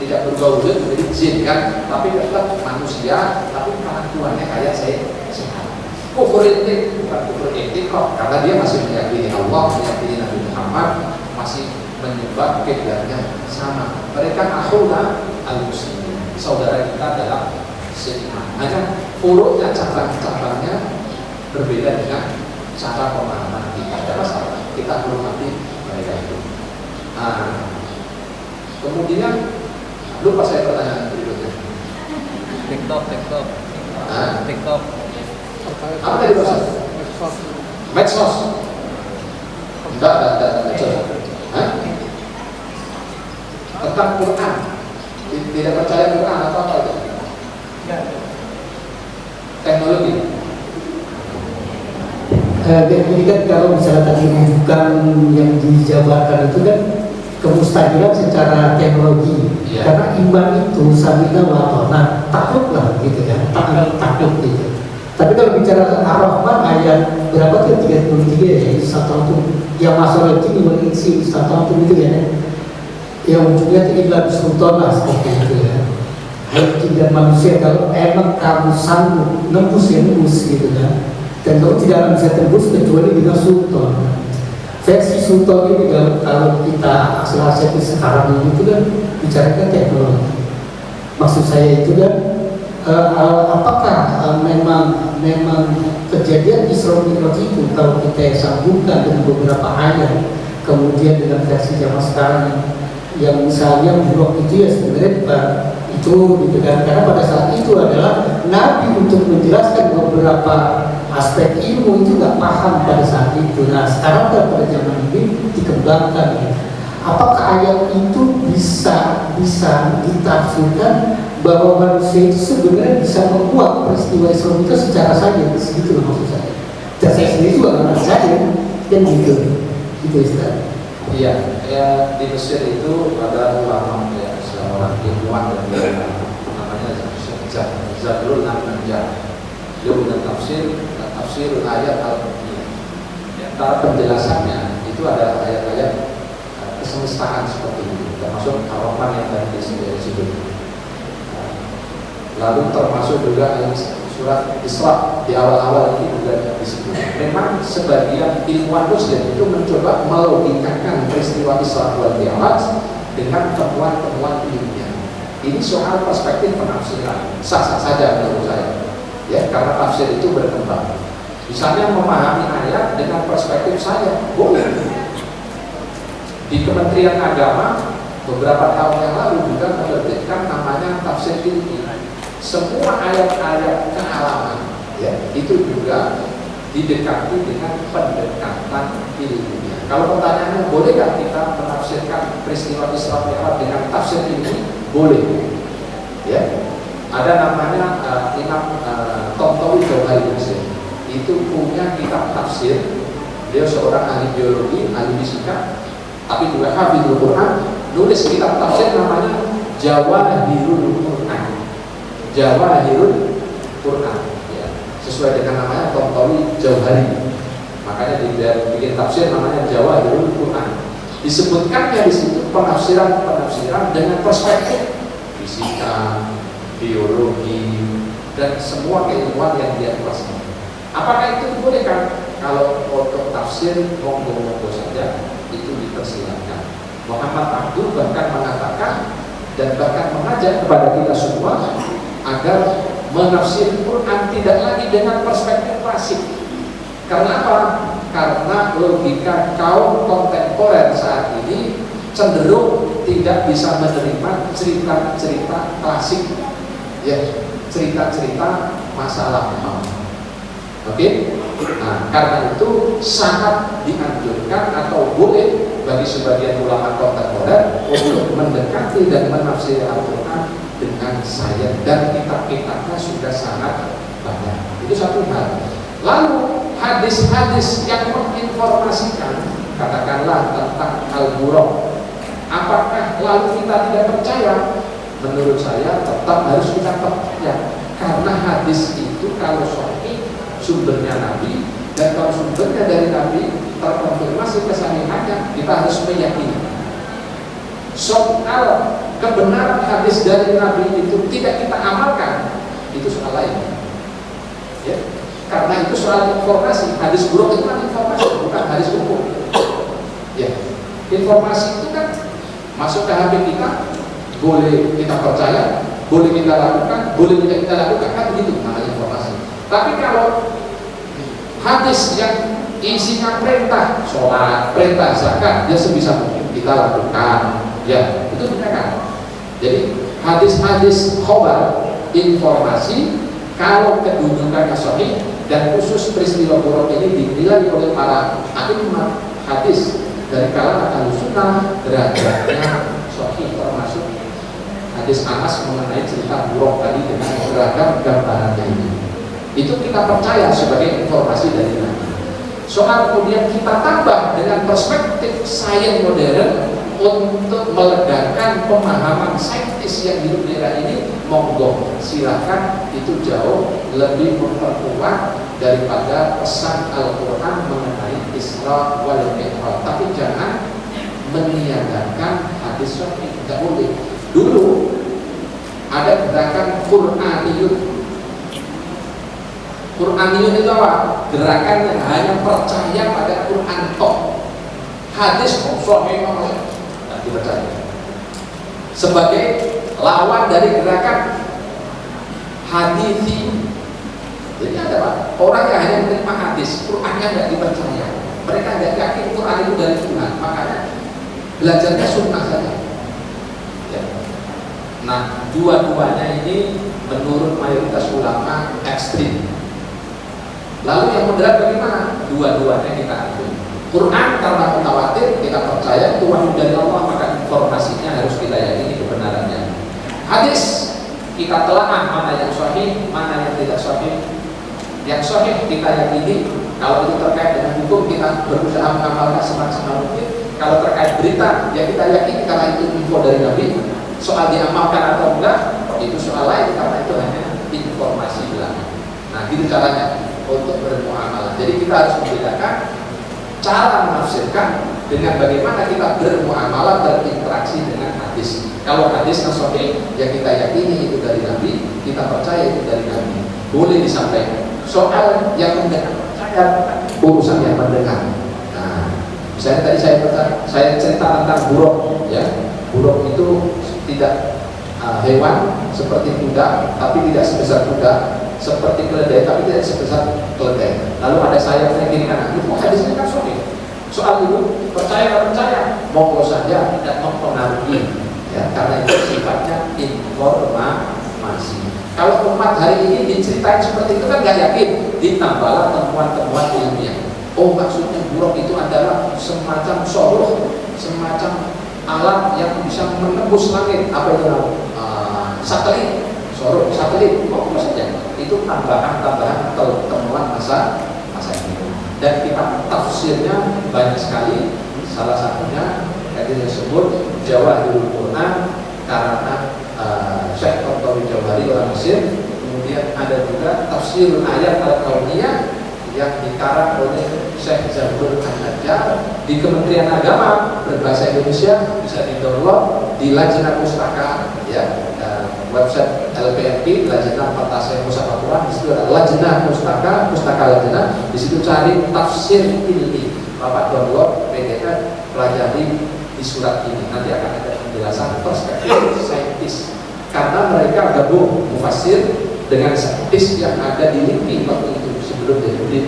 tidak berubah wujud menjadi jin kan, tapi tetap manusia, tapi kelakuannya kayak setan. Kufur intik bukan kufur intik kok, karena dia masih meyakini Allah, meyakini Nabi Muhammad, masih menyembah kiblatnya sama. Mereka akhuna al-muslimin, saudara kita dalam seiman. Hanya furuknya, cabang-cabangnya berbeda dengan cara pemahaman kita. Ada masalah, kita hormati mereka itu. Nah, kemudian lupa saya pertanyaan berikutnya. TikTok. Apa tadi bahasa? Medsos. Enggak medsos. Tentang Quran. Tidak percaya Quran atau apa itu? Teknologi. Jadi kan kalau misalnya tadi bukan yang dijabarkan itu kan kemustahilan secara teknologi, ya. Karena iman itu samina wa ta'na, takut lah gitu kan, takut gitu. Tapi kalau bicara Ar-Rahman ayat berapa tuh 33 ya, satu yang masalah ini mengisi satu itu ya, yang ujungnya itu illa bisultanah seperti itu ya. Hai dan manusia, kalau emang kamu sanggup nembus gitu kan. Dan kamu tidak akan bisa tembus kecuali dengan sultan. Versi sultan ini kalau kita asal-asal sekarang ini itu kan bicarakan teknologi. Maksud saya itu kan apakah memang kejadian Isra Mi'raj itu kalau kita sambungkan dengan beberapa ayat, kemudian dengan versi zaman sekarang yang misalnya blog itu ya sebenarnya bukan itu gitu kan, karena pada saat itu adalah Nabi untuk menjelaskan beberapa aspek ilmu itu nggak paham pada saat itu. Nah sekarang pada zaman ini dikembangkan ya. Apakah ayat itu bisa ditafsirkan bahwa manusia itu sebenarnya bisa membuat peristiwa Islam itu secara sains gitu loh maksud saya. Dan saya sendiri juga nggak saja dan gitu Ustaz. Iya, ya di Mesir itu ada ulama ya, seorang ilmuwan dan namanya Zadrul Najjar. Dia punya tafsir ayat Al-Qur'an. Ya, cara penjelasannya itu ada ayat-ayat kesemestaan seperti itu, termasuk Ar-Rahman yang tadi disebut. Lalu termasuk juga yang surat Isra di awal-awal ini juga disebut. Memang sebagian ilmuwan Muslim itu mencoba melogikakan peristiwa Isra wal Mi'raj dengan temuan-temuan ilmiah. Ini soal perspektif penafsiran, sah-sah saja menurut saya. Ya, karena tafsir itu berkembang. Misalnya memahami ayat dengan perspektif saya, boleh. Di Kementerian Agama beberapa tahun yang lalu juga menerbitkan namanya tafsir ilmi. Semua ayat-ayat kealaman, ya, itu juga didekati dengan pendekatan ilmiah. Kalau pertanyaannya bolehkah kita menafsirkan peristiwa Isra Mi'raj dengan tafsir ilmi? Boleh. Ya. Ada namanya Imam Tontowi Jauhari Mesir. Itu punya kitab tafsir. Dia seorang ahli biologi, ahli fisika, tapi juga hafizul Quran. Nulis kitab tafsir namanya Jawahirul Quran. Jawahirul Quran. Ya. Sesuai dengan namanya Tontowi Jauhari. Makanya dia bikin tafsir namanya Jawahirul Quran. Disebutkannya di situ penafsiran dengan perspektif fisika, biologi, dan semua keilmuan yang dia kuasai. Apakah itu boleh kan? Kalau untuk tafsir monggo-monggo saja, itu dipersilakan. Muhammad Abdul bahkan mengatakan dan bahkan mengajak kepada kita semua agar menafsir Quran tidak lagi dengan perspektif klasik. Karena apa? Karena logika kaum kontemporer saat ini cenderung tidak bisa menerima cerita-cerita klasik. Ya, cerita-cerita masa lampau. Oke? Nah, karena itu sangat dianjurkan atau boleh bagi sebagian ulama kontemporer untuk mendekati dan menafsiri Al-Quran dengan sayang, dan kitab-kitabnya sudah sangat banyak. Itu satu hal. Lalu hadis-hadis yang menginformasikan, katakanlah tentang Al-Buraq, apakah lalu kita tidak percaya? Menurut saya tetap harus kita percaya, karena hadis itu kalau sahih sumbernya Nabi, dan kalau sumbernya dari Nabi terkonfirmasi kesahihannya, kita harus meyakini. Soal kebenaran hadis dari Nabi itu tidak kita amalkan, itu soal lain, ya. Karena itu soal informasi. Hadis buruk itu kan informasi, bukan hadis hukum, ya. Informasi itu kan masuk ke HP kita, boleh kita percaya, boleh kita lakukan, boleh tidak kita lakukan, kan begitu namanya informasi. Tapi kalau hadis yang isinya perintah sholat, perintah zakat, ya sebisa mungkin kita lakukan, ya itu benar kan. Jadi hadis-hadis khobar, informasi, kalau kedudukannya sahih, dan khusus peristiwa buruk ini dinilai oleh para a'imah hadis dari kalangan Ahlussunnah derajatnya sahih, termasuk hadis Anas mengenai cerita buruk tadi dengan beragam gambarannya ini. Itu kita percaya sebagai informasi dari Nabi. Soal kemudian kita tambah dengan perspektif sains modern untuk melegakan pemahaman saintis yang hidup di era ini, monggo silakan, itu jauh lebih memperkuat daripada pesan Al-Quran mengenai Isra wal Mi'raj. Tapi jangan meniadakan hadis sahih, tidak boleh. Dulu ada gerakan Qur'aniyun. Qur'aniyun itu apa? Gerakan yang hanya percaya pada Quran tok. Hadis sahih tidak dipercaya. Sebagai lawan dari gerakan hadisi. Jadi ada Pak, orang yang hanya menerima hadis, Qur'annya tidak dipercaya. Mereka tidak yakin Quran itu dari Tuhan, makanya belajarnya sunnah saja. Ya. Nah, dua-duanya ini menurut mayoritas ulama ekstrim. Lalu yang moderat bagaimana? Dua-duanya kita akui. Quran karena mutawatir, kita percaya itu wahyu dari Allah, maka informasinya harus kita yakini kebenarannya. Hadis kita telaah mana yang sahih, mana yang tidak sahih. Yang sahih kita yakini, kalau itu terkait dengan hukum kita berusaha mengamalkan semaksimal mungkin. Kalau terkait berita, ya kita yakini karena itu info dari Nabi. Soal diamalkan atau enggak, itu soal lain, karena itu hanya informasi belaka. Nah, gitu caranya untuk bermuamalah. Jadi kita harus membedakan cara menafsirkan dengan bagaimana kita bermuamalah, berinteraksi dengan hadis. Kalau hadis sahih, ya kita yakini itu dari Nabi, kita percaya itu dari Nabi. Boleh disampaikan. Soal yang mendengar, urusan yang mendengar. Nah, misalnya tadi saya cerita tentang buruk, ya. Buruk itu tidak hewan seperti kuda, tapi tidak sebesar kuda, seperti keledai, tapi tidak sebesar keledai. Lalu ada sayapnya kiri kanan. Itu hadisnya kan sahih. Soal itu percaya monggo saja, tidak mempengaruhi, ya, karena itu sifatnya informasi. Kalau umat hari ini diceritain seperti itu kan nggak yakin, ditambahlah temuan-temuan ilmiah. Oh, maksudnya buruk itu adalah semacam soroh, semacam alat yang bisa menembus langit. Apa itu namanya? Satelit, soroh, satelit. Oh, maksudnya itu tambahan temuan masa ini. Dan kita tafsirnya banyak sekali. Salah satunya yang disebut Jawahirul Quran karena Syekh Tontowi Jawahari orang Mesir. Kemudian ada juga tafsir ayat al-kauniyah yang dikarang oleh Syekh Jabir An-Najjar di Kementerian Agama berbahasa Indonesia, bisa di-download di Lajnah Pustaka, ya, website LPMP, Lajnah Fattasya Pusaka Quran. Di situ ada Lajnah Pustaka, Pustaka Lajnah. Di situ cari tafsir ilmi, Bapak download PDF, pelajari di surat ini. Nanti akan ada penjelasan perspektif saintis, karena mereka gabung mufassir dengan saintis yang ada di LIPI waktu itu sebelum jadi.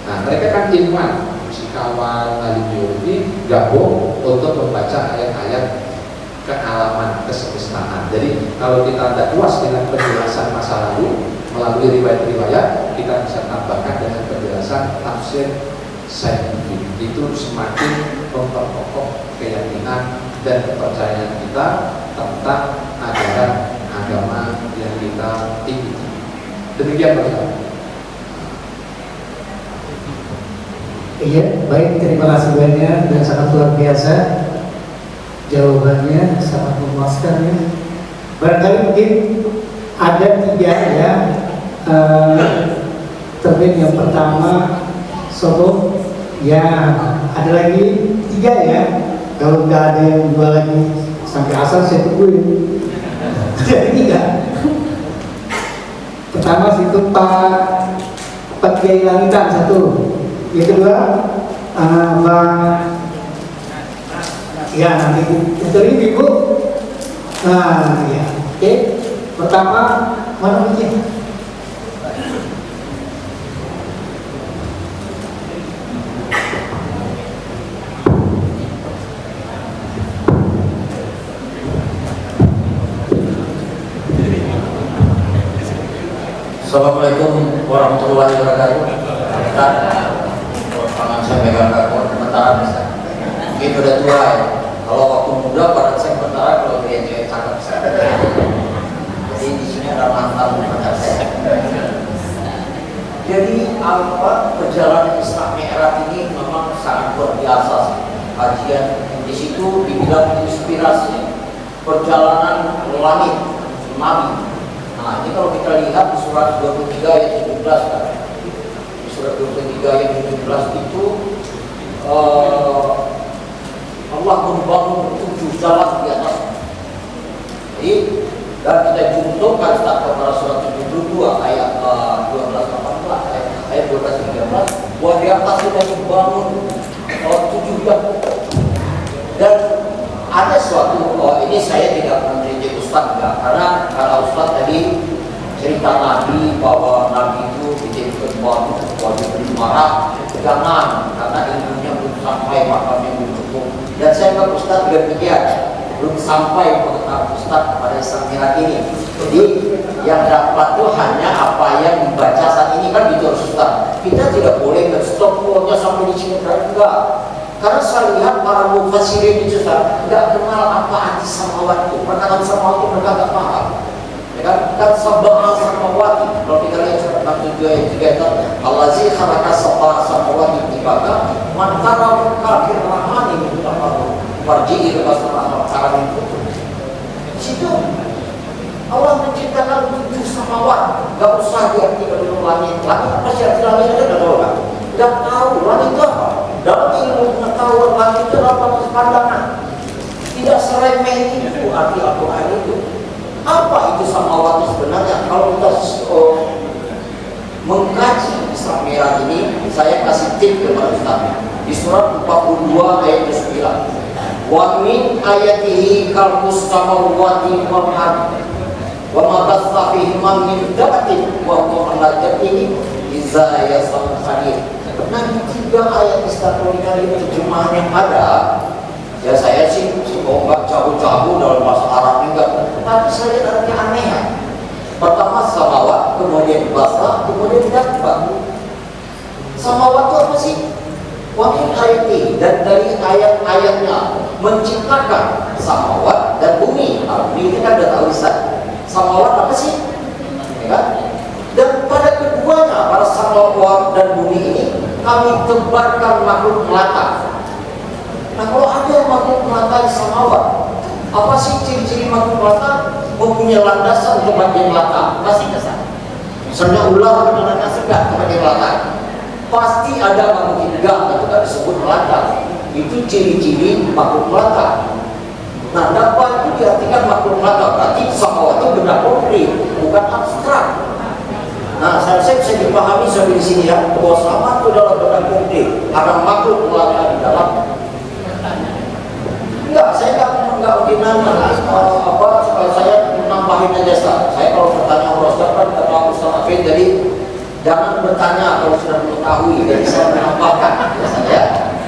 Nah, mereka kan ilmuwan, fisikawan, ahli biologi, gabung untuk membaca ayat-ayat kealaman kesemestaan. Jadi kalau kita tidak puas dengan penjelasan masa lalu melalui riwayat-riwayat, kita bisa tambahkan dengan penjelasan tafsir saintifik itu semakin memperkokoh keyakinan dan kepercayaan kita tentang ajaran agama yang kita ikuti. Demikian Pak. Iya, baik, terima kasih banyak dan sangat luar biasa jawabannya, sangat memuaskan ya. Barangkali mungkin ada 3 ya termin. Yang pertama soto, ya ada lagi 3 ya. Kalau nggak ada yang 2 lagi sampai asal saya tungguin. Ada 3. Pertama situ Pak Kiai Langitan 1. Yang kedua, ya nanti itu Ibu. Nah, ya, oke. Pertama, mana ini? Assalamualaikum warahmatullahi wabarakatuh. Tangan saya pegang rakor sementara mungkin udah tua ya. Kalau waktu muda pada saya sementara, kalau dia cewek cakep saya. Jadi di sini ada mantan pacar saya. Jadi apa perjalanan Isra Mi'raj ini memang sangat luar biasa sih. Kajian di situ dibilang inspirasi perjalanan langit Nabi. Nah, ini kalau kita lihat di surat 23 ayat 17 kan. Di surat 23 ayat 17 itu Allah membangun 7 jalan di atas. Jadi dan kita contohkan kepada surat 72 ayat 12 18 ayat 12 13 bahwa di atas kita membangun 7 jalan. Dan ada suatu ini saya tidak mengkritik Ustaz enggak, karena Ustaz tadi cerita Nabi bahwa Nabi itu dijadikan wajib marah, jangan, karena ilmunya belum sampai, makamnya belum cukup. Dan saya ke Ustaz juga demikian, belum sampai pengetahuan Ustaz pada Isra Mi'raj ini. Jadi yang dapat itu hanya apa yang dibaca saat ini kan gitu Ustaz. Kita tidak boleh stop pokoknya sampai di sini, enggak. Karena saya lihat para mufassirin itu tidak kenal apa arti samawat itu. Perkataan samawat itu mereka tidak paham. Ya kan sabah samawati. Kalau kita lihat surat 47 ayat 3 itu Allazi khalaqa sabah samawati tibaga man tara kafir rahmani min tafadhul warji'i basara cara itu. Di situ Allah menciptakan 7 samawat. Gak usah diartikan dulu langit. Langit apa sih arti langit itu tidak tahu kan? Tidak tahu langit itu apa. Dalam ilmu pengetahuan langit itu adalah pandangan. Tidak seremeh itu arti Al-Quran itu. Apa itu samawat sebenarnya? Kalau kita mengkaji Isra Mi'raj ini, saya kasih tip kepada Ustaz. Di surat 42 ayat 9. Wa min ayatihi khalqus samawati wal ardi wa ma batha fihima min dabbatin wa huwa ala jabtihi iza yasal qadir. Nah, di 3 ayat istiqomah ini terjemahan yang ada, ya saya sih nggak jauh-jauh dalam bahasa Arab enggak, tapi saya lihat artinya aneh. Pertama samawat, kemudian basa, kemudian dabba. Samawat itu apa sih? Waktu ayat ini dan dari ayat-ayatnya menciptakan samawat dan bumi. Nah, bumi ini kan udah tahu Ustaz. Samawat apa sih? Ya kan? Dan pada keduanya, pada samawat dan bumi ini, kami tebarkan makhluk melata. Nah, kalau ada makhluk melata di samawat, apa sih ciri-ciri makhluk melata? Mempunyai landasan untuk bagian melata, pasti kesana. Misalnya ular dan landasan enggak ke bagian melata. Pasti ada makhluk hidup itu kan disebut melata. Itu ciri-ciri makhluk melata. Nah, dapat itu diartikan makhluk melata. Berarti samawat itu benda konkret, bukan abstrak. Nah, saya bisa dipahami sampai di sini ya, bahwa samawat itu adalah benda konkret, ada makhluk melata di dalam. Enggak, saya enggak nanya apa saya nambahin aja Ustaz. Saya kalau bertanya sama Ustaz kan kata Ustaz Afid, jadi jangan bertanya kalau sudah mengetahui, jadi saya menambahkan ya.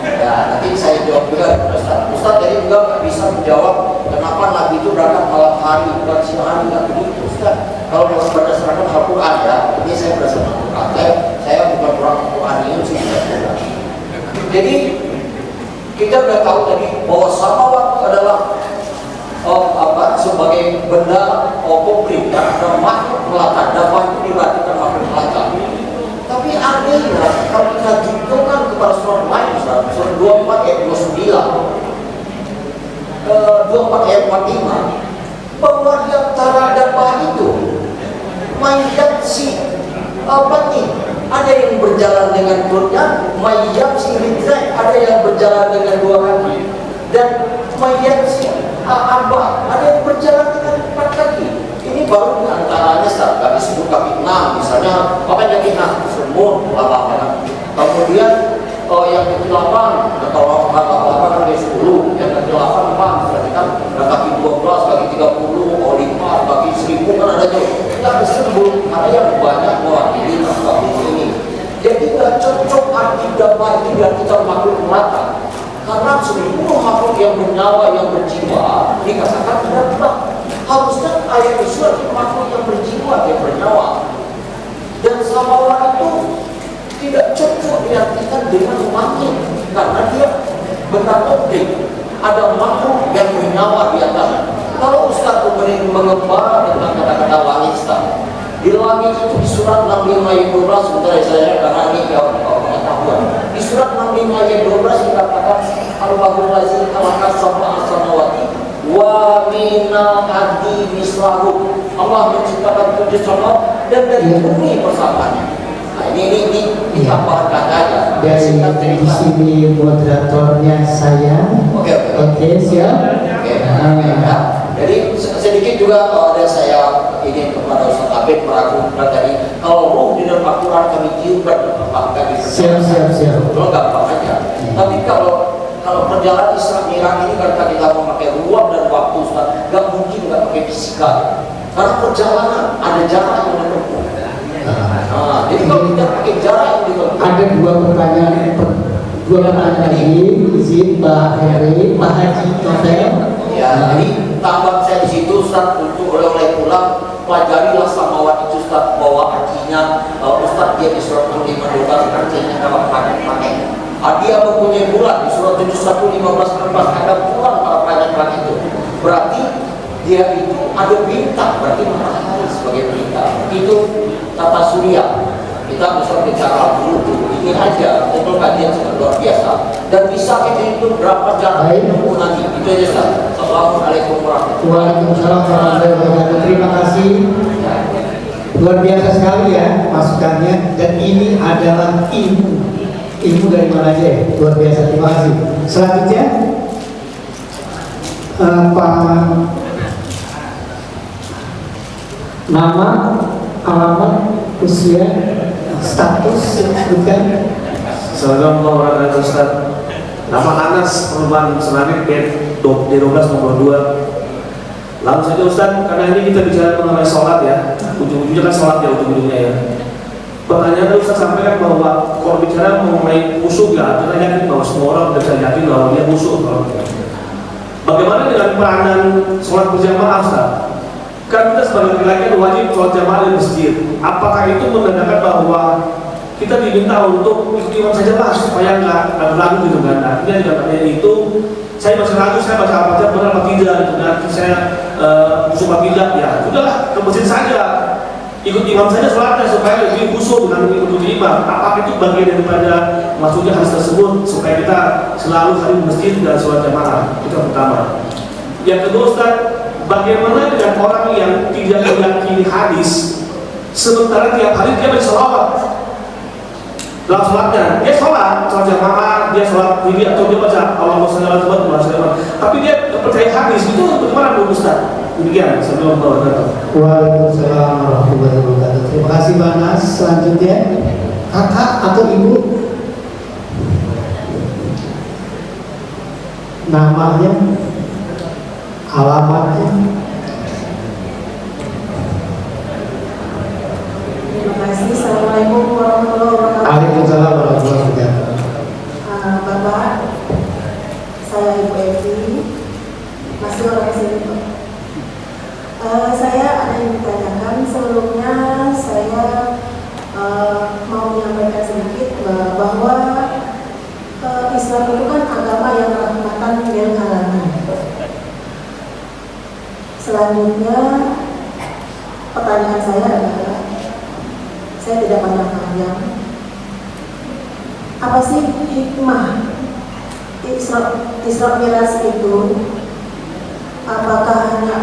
Ya, nanti saya jawab juga Ustaz. Ustaz jadi juga nggak bisa menjawab kenapa Nabi itu berangkat malam hari bukan siang hari, nggak begitu Ustaz. Kalau berdasarkan Al-Quran ya, ini saya berdasarkan Al-Quran. Saya bukan orang Al-Quran ini sih. Jadi kita udah tahu tadi bahwa samawat adalah sebagai benda konkret dan makhluk melata. Dapat itu diartikan makhluk melata. Tapi adanya kalau kita junjungkan kepada surat lain, surat 24 ayat 29, 24 ayat 45, bahwa di antara dapat itu mayat si ada yang berjalan dengan perutnya, mayat si rijlai, ada yang berjalan dengan dua kaki, dan mayat si ada yang berjalan dengan 4 kaki. Ini baru di antaranya kami sebut kaki 6, misalnya apa yang kaki 6 semut, laba-laba. Kemudian yang kaki 8 atau laba-laba kaki 10, yang kaki 8 4, misalnya kan kaki 12, kaki 30, 5, kaki 1000 kan ada tuh. Yang disebut ada yang banyak mewakili kaki ini. Jadi tidak cocok arti dapat tidak kita makhluk melata. Karena seluruh makhluk yang bernyawa, yang berjiwa dikatakan tidak berat. Harusnya ayat itu adalah makhluk yang berjiwa, yang bernyawa. Dan samawat itu tidak cocok diartikan dengan makhluk, karena dia benda objek. Ada makhluk yang bernyawa di atas. Kalau Ustaz mengembara tentang kata-kata langit, Ustaz, di langit itu di surat 65 ayat 12, sebentar saya karena ini pengetahuan. Di surat 65 ayat 12 dikatakan Allahul Azim khalaqa sab'a samawati wa minal ardi mislahu. Allah menciptakan 7 sama dan dari bumi persamaannya. Nah, ini tambahan katanya. Dari di sini moderatornya saya. Oke, siap. Jadi sedikit juga ada saya ingin kepada Ustaz Abid meragukan tadi, kalau roh di dalam Al-Quran kami tiupkan kami siap. Kalau gampang aja. Tapi kalau perjalanan Isra Mi'raj ini kan kita memakai ruang dan waktu, Ustaz, nggak mungkin nggak pakai fisika. Karena perjalanan ada jarak yang ditempuh. Jadi kalau kita pakai jarak yang ditempuh. Ada dua pertanyaan lagi, izin Pak Heri, Pak Haji Novel. Ya, jadi tambahan saya di situ, Ustaz, untuk oleh pulang pelajarilah samawat itu, Ustaz, bahwa artinya Ustaz dia di surat 65 artinya dapat pakai. Dia mempunyai bulan di surat 71 15 ada bulan pada planet-planet itu. Berarti dia itu ada bintang, berarti matahari sebagai bintang. Itu tata surya. Kita bisa bicara dulu ini aja untuk kajian sangat luar biasa dan bisa kita hitung berapa jarak menunggu nanti. Itu aja, Ustaz. Assalamualaikum warahmatullahi wabarakatuh. Terima kasih. Luar biasa sekali ya masukannya, dan ini adalah ilmu dari mana aja ya, luar biasa. Terima kasih. Selanjutnya Pak, nama, alamat, usia, status, sebutkan. Assalamualaikum warahmatullahi wabarakatuh. Nama Anas Perubahan Senarik D12 nomor 2. Langsung saja Ustaz, karena ini kita bicara mengenai sholat ya, ujung-ujungnya kan sholat ya, ujung-ujungnya ya. Pertanyaan Ustaz sampaikan bahwa kalau bicara mengenai musuh ya, kita yakin bahwa semua orang bisa yakin bahwa dia musuh. Bagaimana dengan peranan sholat berjamaah, Ustaz? Kan kita sebagai laki-laki wajib sholat jamaah di masjid. Apakah itu menandakan bahwa kita diminta untuk ikut imam saja lah supaya nggak ragu gitu kan? Artinya katanya itu saya masih ragu, saya baca apa aja benar apa tidak gitu. Nanti saya musuh apa tidak ya? Udahlah ke masjid saja, ikut imam saja sholatnya supaya lebih khusyuk dengan ikut imam. Apakah itu bagian daripada maksudnya hadis tersebut supaya kita selalu hadir di masjid dan sholat jamaah? Itu yang pertama. Yang kedua, Ustaz, bagaimana dengan orang yang tidak meyakini hadis sementara tiap hari dia bersolawat dalam sholatnya? Dia sholat jamaah, dia sholat diri atau dia baca Allahumma shalli ala Muhammad, tapi dia percaya hadis, itu bagaimana menurut Ustaz? Demikian. Waalaikumsalam warahmatullahi wabarakatuh. Terima kasih Pak Anas. Selanjutnya kakak atau ibu, namanya, alamatnya. Terima kasih. Assalamualaikum warahmatullahi wabarakatuh. Waalaikumsalam warahmatullahi wabarakatuh. Bapak, saya Ibu Evi, masih orang sini. Saya ada yang ditanyakan. Sebelumnya saya mau menyampaikan sedikit bahwa Islam itu kan agama yang rahmatan lil alamin. Selanjutnya pertanyaan saya adalah, saya tidak panjang-panjang, apa sih hikmah Isra Mi'raj itu? Apakah hanya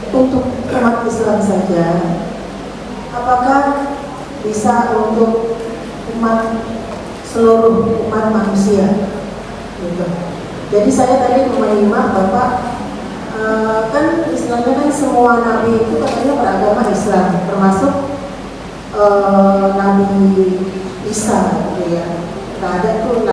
untuk umat Islam saja? Apakah bisa untuk seluruh umat manusia? Gitu. Jadi saya tadi menyimak Bapak, kan istilahnya kan semua nabi itu katanya beragama Islam, termasuk Nabi Isa, gitu ya. Nah, ada tuh